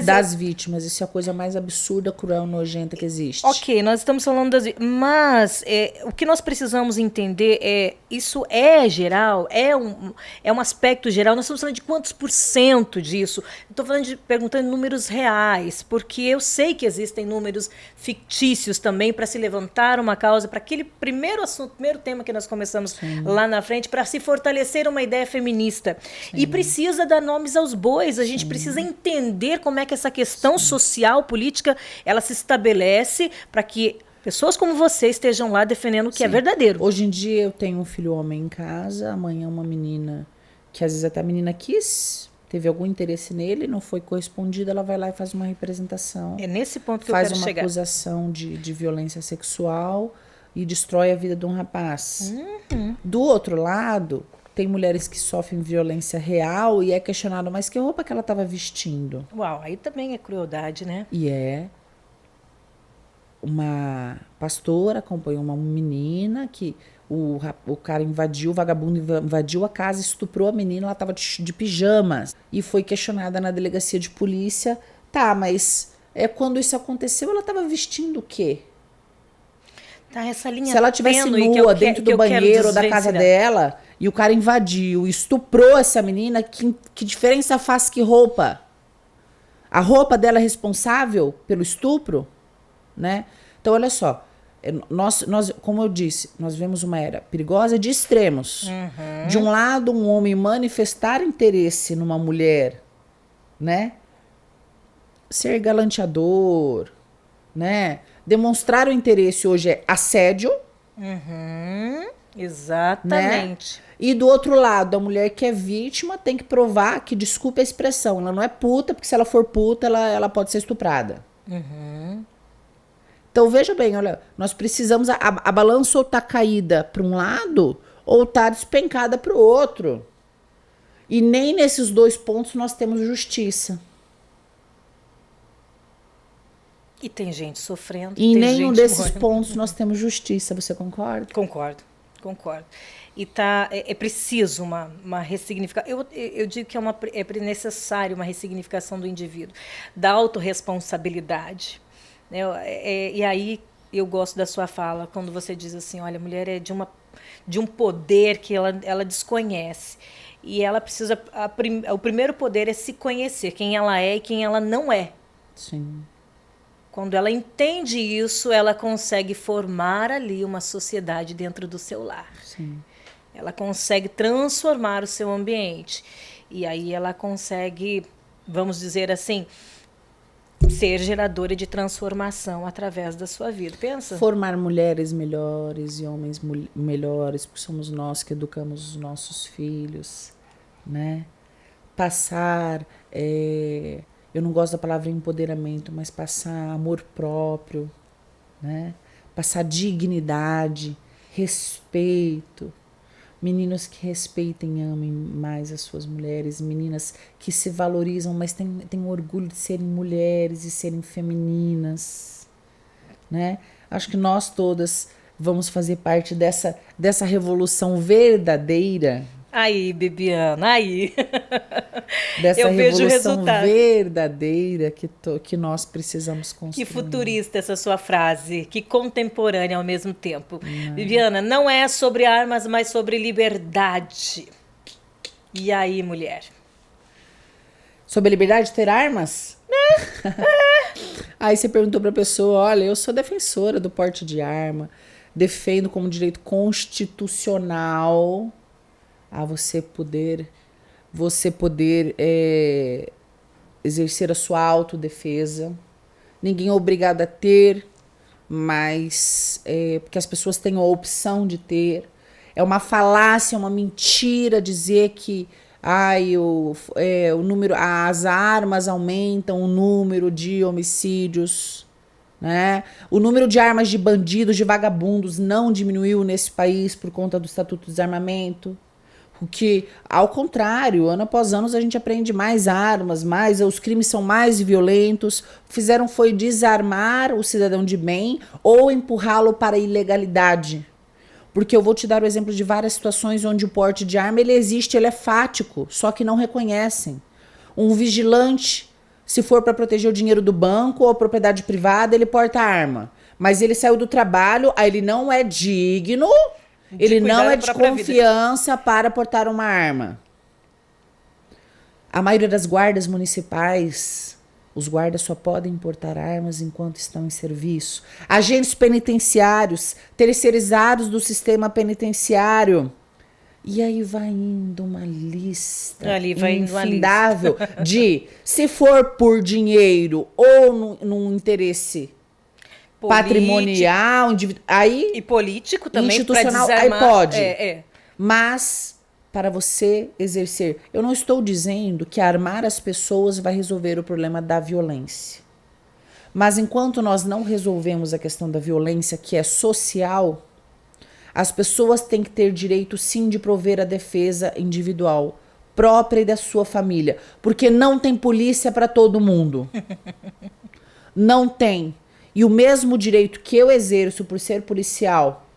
das vítimas. Isso é a coisa mais absurda, cruel, nojenta que existe. Ok, nós estamos falando das vítimas, mas o que nós precisamos entender isso é geral, é um aspecto geral. Nós estamos falando de quantos % disso? Estou perguntando números reais, porque eu sei que existem números fictícios também para se levantar uma causa, para aquele primeiro assunto, primeiro tema que nós começamos lá na frente, para se fortalecer uma ideia feminista. Sim. E precisa dar nomes aos bois, a gente precisa entender como é que essa questão social, política, ela se estabelece para que pessoas como você estejam lá defendendo o que é verdadeiro. Hoje em dia eu tenho um filho homem em casa, amanhã uma menina, que às vezes até a menina teve algum interesse nele, não foi correspondido, ela vai lá e faz uma representação. É nesse ponto que eu quero chegar. Faz uma acusação de violência sexual e destrói a vida de um rapaz. Do outro lado... Tem mulheres que sofrem violência real e é questionado, mas que roupa que ela estava vestindo? Uau, aí também é crueldade, né? E uma pastora acompanhou uma menina que o cara o vagabundo invadiu a casa, estuprou a menina, ela estava de pijamas. E foi questionada na delegacia de polícia, mas quando isso aconteceu, ela estava vestindo o quê? Tá, essa linha se ela tivesse nua dentro do banheiro ou da casa dela e o cara invadiu, estuprou essa menina, que diferença faz que roupa? A roupa dela é responsável pelo estupro? Né? Então, olha só. Nós, como eu disse, nós vemos uma era perigosa de extremos. De um lado, um homem manifestar interesse numa mulher, né? Ser galanteador, né? Demonstrar o interesse hoje é assédio. Exatamente. Né? E do outro lado, a mulher que é vítima tem que provar que, desculpa a expressão, ela não é puta, porque se ela for puta, ela pode ser estuprada. Então, veja bem, olha, nós precisamos... A balança ou tá caída para um lado ou tá despencada para o outro. E nem nesses dois pontos nós temos justiça. E tem gente sofrendo. E em nenhum desses pontos nós temos justiça. Você concorda? Concordo. E é preciso uma ressignificação. Eu digo que é necessário uma ressignificação do indivíduo, da autorresponsabilidade. E aí eu gosto da sua fala, quando você diz assim, olha, a mulher é de um poder que ela desconhece. E ela precisa... o primeiro poder é se conhecer, quem ela é e quem ela não é. Sim. Quando ela entende isso, ela consegue formar ali uma sociedade dentro do seu lar. Sim. Ela consegue transformar o seu ambiente. E aí ela consegue, vamos dizer assim, ser geradora de transformação através da sua vida. Pensa? Formar mulheres melhores e homens melhores, porque somos nós que educamos os nossos filhos, né? Passar, eu não gosto da palavra empoderamento, mas passar amor próprio, né? Passar dignidade, respeito. Meninos que respeitem e amem mais as suas mulheres, meninas que se valorizam, mas têm orgulho de serem mulheres e serem femininas, né? Acho que nós todas vamos fazer parte dessa revolução verdadeira. Aí, Bibiana, aí. Dessa revolução verdadeira que nós precisamos construir. Que futurista essa sua frase, que contemporânea ao mesmo tempo. Bibiana, não é sobre armas, mas sobre liberdade. E aí, mulher? Sobre a liberdade de ter armas? Aí você perguntou para a pessoa, olha, eu sou defensora do porte de arma, defendo como direito constitucional a você poder exercer a sua autodefesa. Ninguém é obrigado a ter, mas porque as pessoas têm a opção de ter. É uma falácia, uma mentira dizer que o número, as armas aumentam o número de homicídios, né? O número de armas de bandidos, de vagabundos não diminuiu nesse país por conta do Estatuto do Desarmamento. O que, ao contrário, ano após ano a gente aprende mais armas, os crimes são mais violentos. Fizeram foi desarmar o cidadão de bem ou empurrá-lo para a ilegalidade. Porque eu vou te dar o exemplo de várias situações onde o porte de arma ele existe, ele é fático, só que não reconhecem. Um vigilante, se for para proteger o dinheiro do banco ou a propriedade privada, ele porta arma. Mas ele saiu do trabalho, aí ele não é digno... Ele não é de confiança para portar uma arma. A maioria das guardas municipais, os guardas só podem portar armas enquanto estão em serviço. Agentes penitenciários, terceirizados do sistema penitenciário. E aí vai indo uma lista infindável de, se for por dinheiro ou num interesse patrimonial, aí e político também, institucional, aí pode. Mas para você exercer, eu não estou dizendo que armar as pessoas vai resolver o problema da violência. Mas enquanto nós não resolvemos a questão da violência, que é social, as pessoas têm que ter direito sim de prover a defesa individual, própria e da sua família, porque não tem polícia para todo mundo. Não tem. E o mesmo direito que eu exerço por ser policial,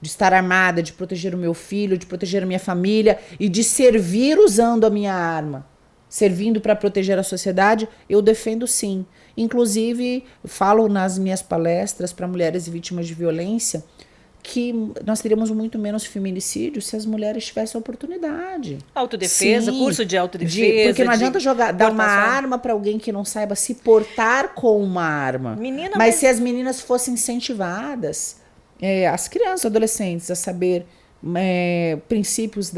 de estar armada, de proteger o meu filho, de proteger a minha família e de servir usando a minha arma, servindo para proteger a sociedade, eu defendo sim. Inclusive, falo nas minhas palestras para mulheres vítimas de violência que nós teríamos muito menos feminicídio se as mulheres tivessem oportunidade. Autodefesa, sim, curso de autodefesa. Porque não adianta dar uma arma para alguém que não saiba se portar com uma arma. Mas se as meninas fossem incentivadas, as crianças, adolescentes, a saber princípios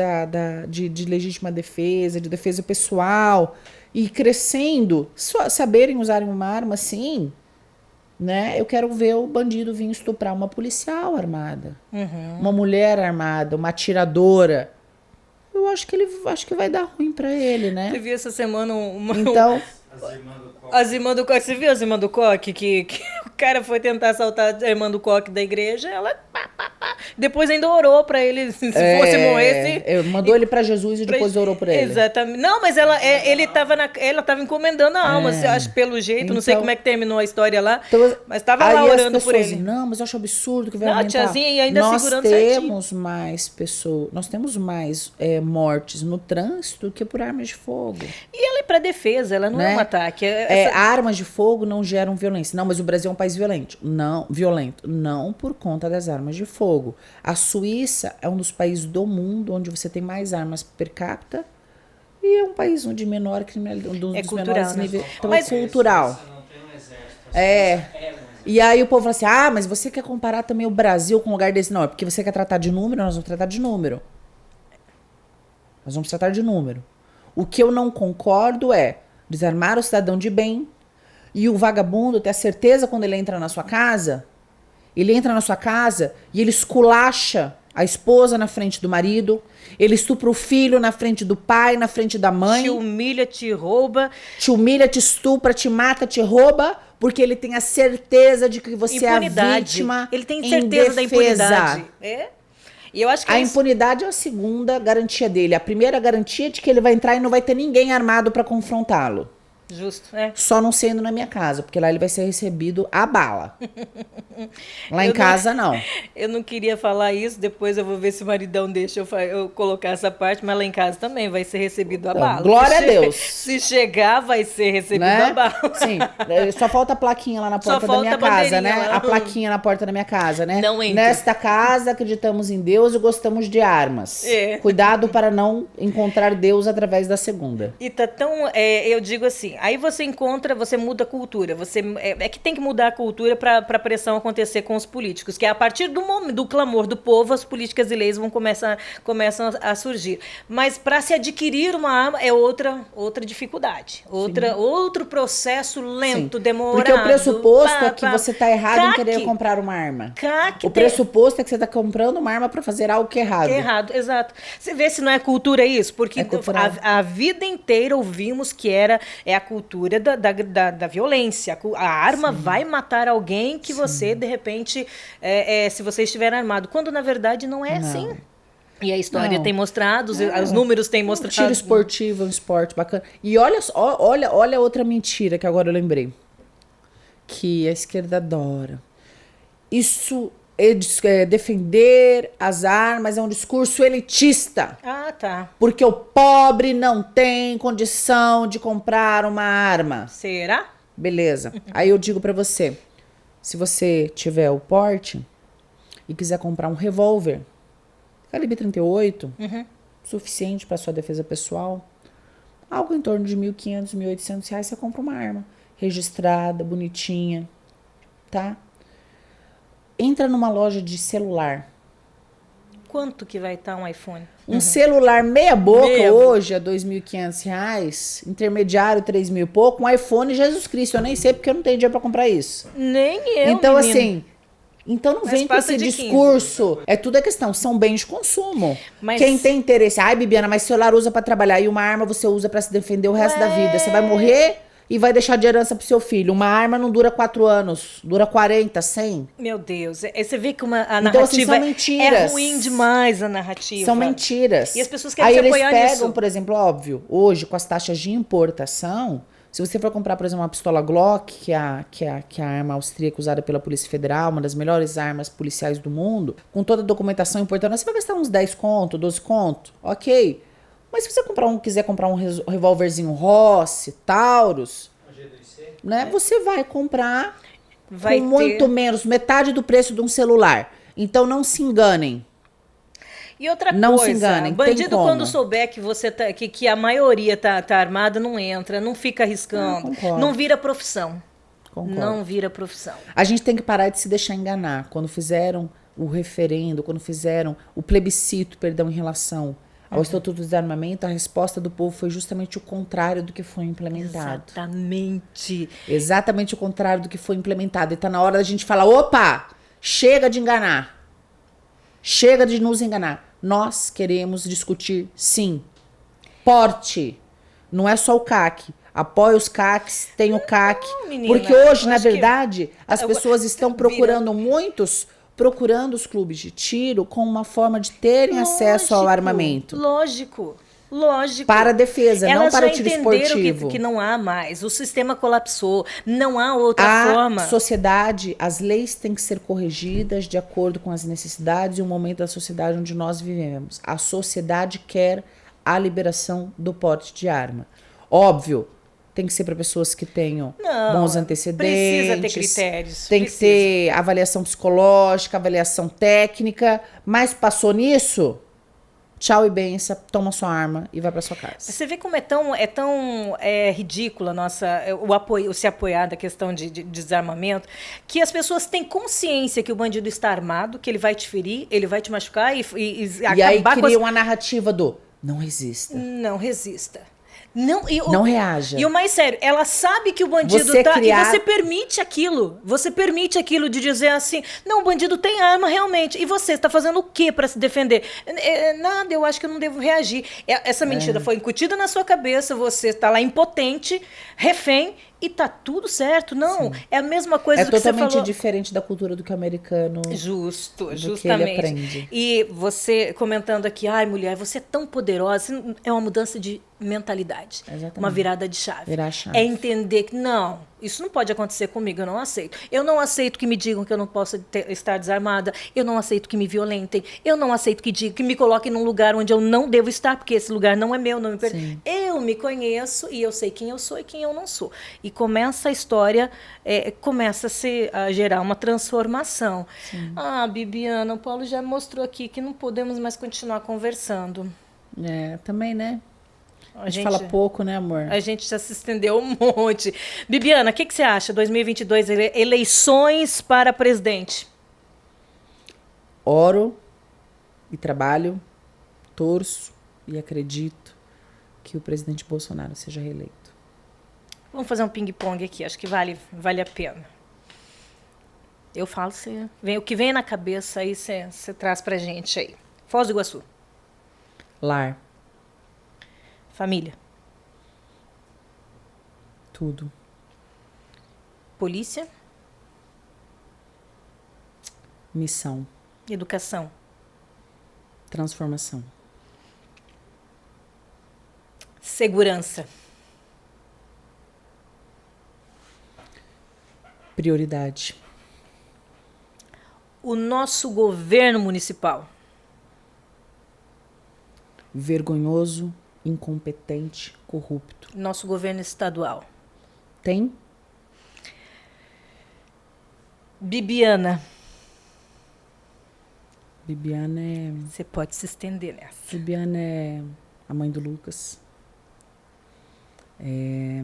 de legítima defesa, de defesa pessoal, e crescendo, saberem usarem uma arma, sim. Né? Eu quero ver o bandido vir estuprar uma policial armada, uma mulher armada, uma atiradora. Eu acho que vai dar ruim para ele, né? Você viu essa semana então as irmãs do Coque, você viu as irmãs do Coque que o cara foi tentar assaltar a irmã do Coque da igreja, ela depois ainda orou para ele, se fosse morrer. Mandou ele para Jesus e depois orou por ele. Exatamente. Não, mas ela tava encomendando a alma, acho, pelo jeito, então, não sei como é que terminou a história lá, então, mas estava lá orando por ele. Não, mas eu acho absurdo que vai aumentar. Tiazinha, e ainda segurando certinho. Nós temos mais mortes no trânsito do que por armas de fogo. E ela é para defesa, ela não é um ataque. Armas de fogo não geram violência. Não, mas o Brasil é um país violento. Não por conta das armas de fogo. A Suíça é um dos países do mundo onde você tem mais armas per capita e é um país onde menor criminalidade, um dos menores níveis. Então é cultural. E aí o povo fala assim, mas você quer comparar também o Brasil com um lugar desse? Não, é porque você quer tratar de número, nós vamos tratar de número. Nós vamos tratar de número. O que eu não concordo é desarmar o cidadão de bem e o vagabundo ter a certeza quando ele entra na sua casa, e ele esculacha a esposa na frente do marido, ele estupra o filho na frente do pai, na frente da mãe. Te humilha, te rouba. Te humilha, te estupra, te mata, te rouba, porque ele tem a certeza de que você é a vítima. Ele tem certeza da impunidade. E eu acho que a impunidade é a segunda garantia dele. A primeira garantia é de que ele vai entrar e não vai ter ninguém armado para confrontá-lo. Justo, Só não sendo na minha casa, porque lá ele vai ser recebido a bala. Lá em casa, não. Eu não queria falar isso, depois eu vou ver se o maridão deixa eu colocar essa parte, mas lá em casa também vai ser recebido a bala. Glória a Deus. Se chegar, vai ser recebido a bala. Sim, só falta a plaquinha lá na porta da minha casa, né? A plaquinha na porta da minha casa, né? Não entra. Nesta casa acreditamos em Deus e gostamos de armas. Cuidado para não encontrar Deus através da segunda. E tá tão, eu digo assim, aí você muda a cultura. É que tem que mudar a cultura para a pressão acontecer com os políticos, que é a partir do clamor do povo, as políticas e leis começam a surgir. Mas para se adquirir uma arma é outra dificuldade, outro processo lento, Sim. demorado. Porque o pressuposto é que você está errado em querer comprar uma arma. O pressuposto é que você está comprando uma arma para fazer algo que é errado. Errado, exato. Você vê se não é cultura isso, porque a vida inteira ouvimos que é a cultura da violência. A arma vai matar alguém que você, de repente, se você estiver armado. Quando, na verdade, não é assim. E a história tem mostrado, os números têm mostrado. Tiro esportivo é um esporte bacana. E olha outra mentira que agora eu lembrei. Que a esquerda adora. Isso defender as armas é um discurso elitista. Ah, tá. Porque o pobre não tem condição de comprar uma arma. Será? Beleza. Aí eu digo pra você, se você tiver o porte e quiser comprar um revólver, calibre 38, suficiente para sua defesa pessoal, algo em torno de R$1.500, R$1.800, você compra uma arma registrada, bonitinha, tá? Entra numa loja de celular. Quanto que vai estar um iPhone? Um celular meia boca hoje é R$2.500, intermediário 3.000 e pouco, um iPhone Jesus Cristo, eu nem sei porque eu não tenho dinheiro para comprar isso. Nem eu, Então, menino. assim, não vem com esse discurso. 15. É tudo a questão, são bens de consumo. Mas... Quem tem interesse, Bibiana, mas celular usa para trabalhar e uma arma você usa para se defender o resto da vida. Você vai morrer e vai deixar de herança pro seu filho. Uma arma não dura 4 anos, dura 40, 100. Meu Deus, você vê que a narrativa então, assim, são mentiras. É ruim demais a narrativa. São mentiras. E as pessoas querem se apoiar nisso. Aí eles pegam, por exemplo, óbvio, hoje com as taxas de importação, se você for comprar, por exemplo, uma pistola Glock, que é a arma austríaca usada pela Polícia Federal, uma das melhores armas policiais do mundo, com toda a documentação importante, você vai gastar uns 10 conto, 12 conto, ok. Mas se você quiser comprar um revólverzinho Ross, Taurus, né, você vai comprar com muito menos, metade do preço de um celular. Então não se enganem. E outra não coisa, se enganem, bandido quando souber que você que a maioria tá armada, não entra, não fica arriscando, não vira profissão. Concordo. Não vira profissão. A gente tem que parar de se deixar enganar. Quando fizeram o referendo, quando fizeram o plebiscito, perdão, em relação ao Estatuto do Desarmamento, a resposta do povo foi justamente o contrário do que foi implementado. Exatamente. Exatamente o contrário do que foi implementado. E tá na hora da gente falar, opa, chega de enganar. Chega de nos enganar. Nós queremos discutir, sim, porte. Não é só o CAC. Apoia os CACs, tem o CAC. Não, menina, porque hoje, na verdade, as pessoas estão procurando procurando os clubes de tiro como uma forma de terem acesso ao armamento. Lógico. Para a defesa, não para o tiro esportivo. Elas já entenderam que não há mais. O sistema colapsou. Não há outra forma. A sociedade, as leis têm que ser corrigidas de acordo com as necessidades e o momento da sociedade onde nós vivemos. A sociedade quer a liberação do porte de arma. Óbvio, tem que ser para pessoas que tenham bons antecedentes. Precisa ter critérios. Tem que ter avaliação psicológica, avaliação técnica. Mas passou nisso, tchau e benção, toma sua arma e vai para sua casa. Você vê como é tão ridícula o se apoiar da questão de desarmamento, que as pessoas têm consciência que o bandido está armado, que ele vai te ferir, ele vai te machucar e aí cria uma narrativa do não resista. Não resista. Não reaja. E o mais sério, ela sabe que o bandido e você permite aquilo. Você permite aquilo de dizer assim, não, o bandido tem arma realmente. E você está fazendo o quê para se defender? Nada, eu acho que eu não devo reagir. Essa mentira foi incutida na sua cabeça, você está lá impotente, refém, e tá tudo certo. Não, sim. É a mesma coisa do que você falou. É totalmente diferente da cultura do que o americano. Justamente. Que ele aprende. E você comentando aqui, ai, mulher, você é tão poderosa. É uma mudança de mentalidade. Exatamente. Uma virada de chave. Virar a chave. É entender que, não, isso não pode acontecer comigo, eu não aceito. Eu não aceito que me digam que eu não posso estar desarmada. Eu não aceito que me violentem. Eu não aceito que me coloquem num lugar onde eu não devo estar, porque esse lugar não é meu, não me pertence. Eu me conheço e eu sei quem eu sou e quem eu não sou. E começa a história, começa a gerar uma transformação. Sim. Bibiana, o Paulo já mostrou aqui que não podemos mais continuar conversando. Também, né? A gente fala pouco, né, amor? A gente já se estendeu um monte. Bibiana, o que você acha? 2022, eleições para presidente. Oro e trabalho, torço e acredito que o presidente Bolsonaro seja reeleito. Vamos fazer um ping-pong aqui, acho que vale a pena. Eu falo, o que vem na cabeça aí, você traz pra gente aí. Foz do Iguaçu. Lar. Família. Tudo. Polícia. Missão. Educação. Transformação. Segurança. Prioridade. O nosso governo municipal. Vergonhoso, incompetente, corrupto. Nosso governo estadual. Tem? Bibiana. Bibiana é... Você pode se estender nessa. Bibiana é a mãe do Lucas. É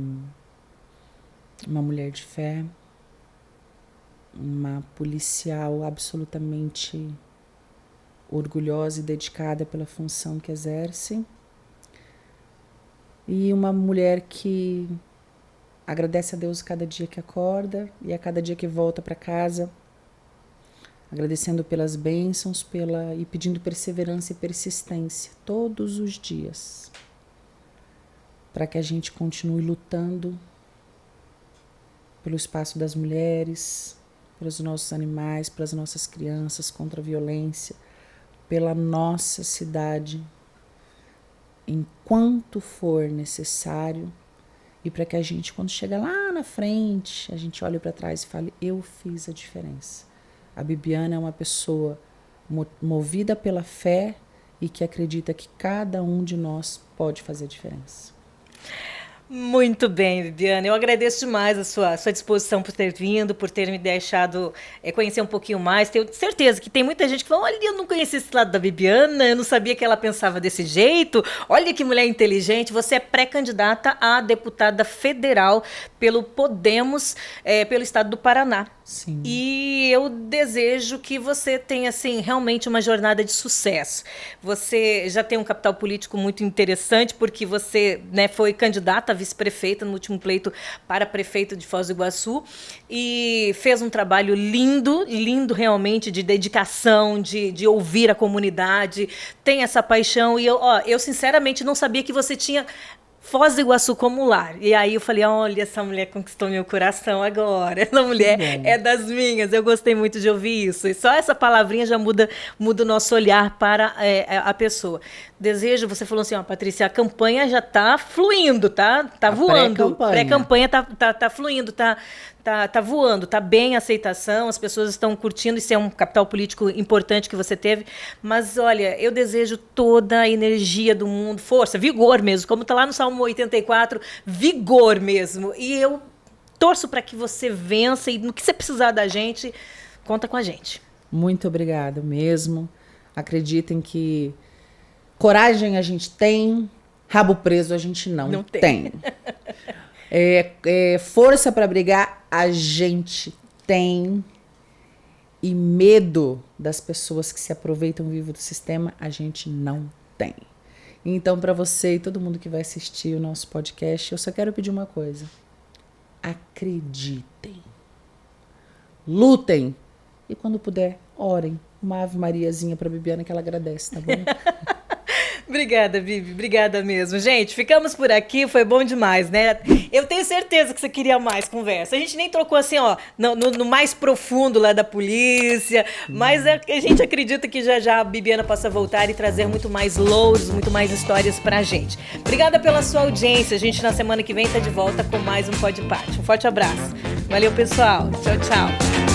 uma mulher de fé. Uma policial absolutamente orgulhosa e dedicada pela função que exerce. E uma mulher que agradece a Deus cada dia que acorda e a cada dia que volta para casa, agradecendo pelas bênçãos e pedindo perseverança e persistência todos os dias, para que a gente continue lutando pelo espaço das mulheres, pelos nossos animais, pelas nossas crianças, contra a violência, pela nossa cidade, enquanto for necessário, e para que a gente, quando chega lá na frente, a gente olhe para trás e fale, eu fiz a diferença. A Bibiana é uma pessoa movida pela fé e que acredita que cada um de nós pode fazer a diferença. Muito bem, Bibiana. Eu agradeço demais a sua disposição por ter vindo, por ter me deixado conhecer um pouquinho mais. Tenho certeza que tem muita gente que fala, olha, eu não conhecia esse lado da Bibiana, eu não sabia que ela pensava desse jeito. Olha que mulher inteligente. Você é pré-candidata a deputada federal pelo Podemos, pelo estado do Paraná. Sim. E eu desejo que você tenha, assim, realmente uma jornada de sucesso. Você já tem um capital político muito interessante, porque você, né, foi candidata a vice-prefeita no último pleito para prefeito de Foz do Iguaçu e fez um trabalho lindo, lindo realmente, de dedicação, de ouvir a comunidade, tem essa paixão. E eu sinceramente não sabia que você tinha Foz do Iguaçu como lar. E aí eu falei, olha, essa mulher conquistou meu coração agora. Essa mulher é das minhas. Eu gostei muito de ouvir isso. E só essa palavrinha já muda o nosso olhar para a pessoa. Desejo, você falou assim, Patrícia, a campanha já está fluindo, tá voando. Pré-campanha tá fluindo, tá voando, tá bem a aceitação, as pessoas estão curtindo, isso é um capital político importante que você teve, mas olha, eu desejo toda a energia do mundo, força, vigor mesmo, como tá lá no Salmo 84, vigor mesmo, e eu torço para que você vença e no que você precisar da gente, conta com a gente. Muito obrigada mesmo, acreditem que coragem a gente tem, rabo preso a gente não tem. Força para brigar a gente tem, e medo das pessoas que se aproveitam vivo do sistema a gente não tem. Então, para você e todo mundo que vai assistir o nosso podcast, eu só quero pedir uma coisa: acreditem, lutem e quando puder, orem uma Ave Mariazinha para Bibiana que ela agradece, tá bom? Obrigada, Bibi. Obrigada mesmo. Gente, ficamos por aqui. Foi bom demais, né? Eu tenho certeza que você queria mais conversa. A gente nem trocou assim, no mais profundo lá da polícia. Mas a gente acredita que já a Bibiana possa voltar e trazer muito mais louros, muito mais histórias pra gente. Obrigada pela sua audiência. A gente na semana que vem tá de volta com mais um Pode Parte. Um forte abraço. Valeu, pessoal. Tchau, tchau.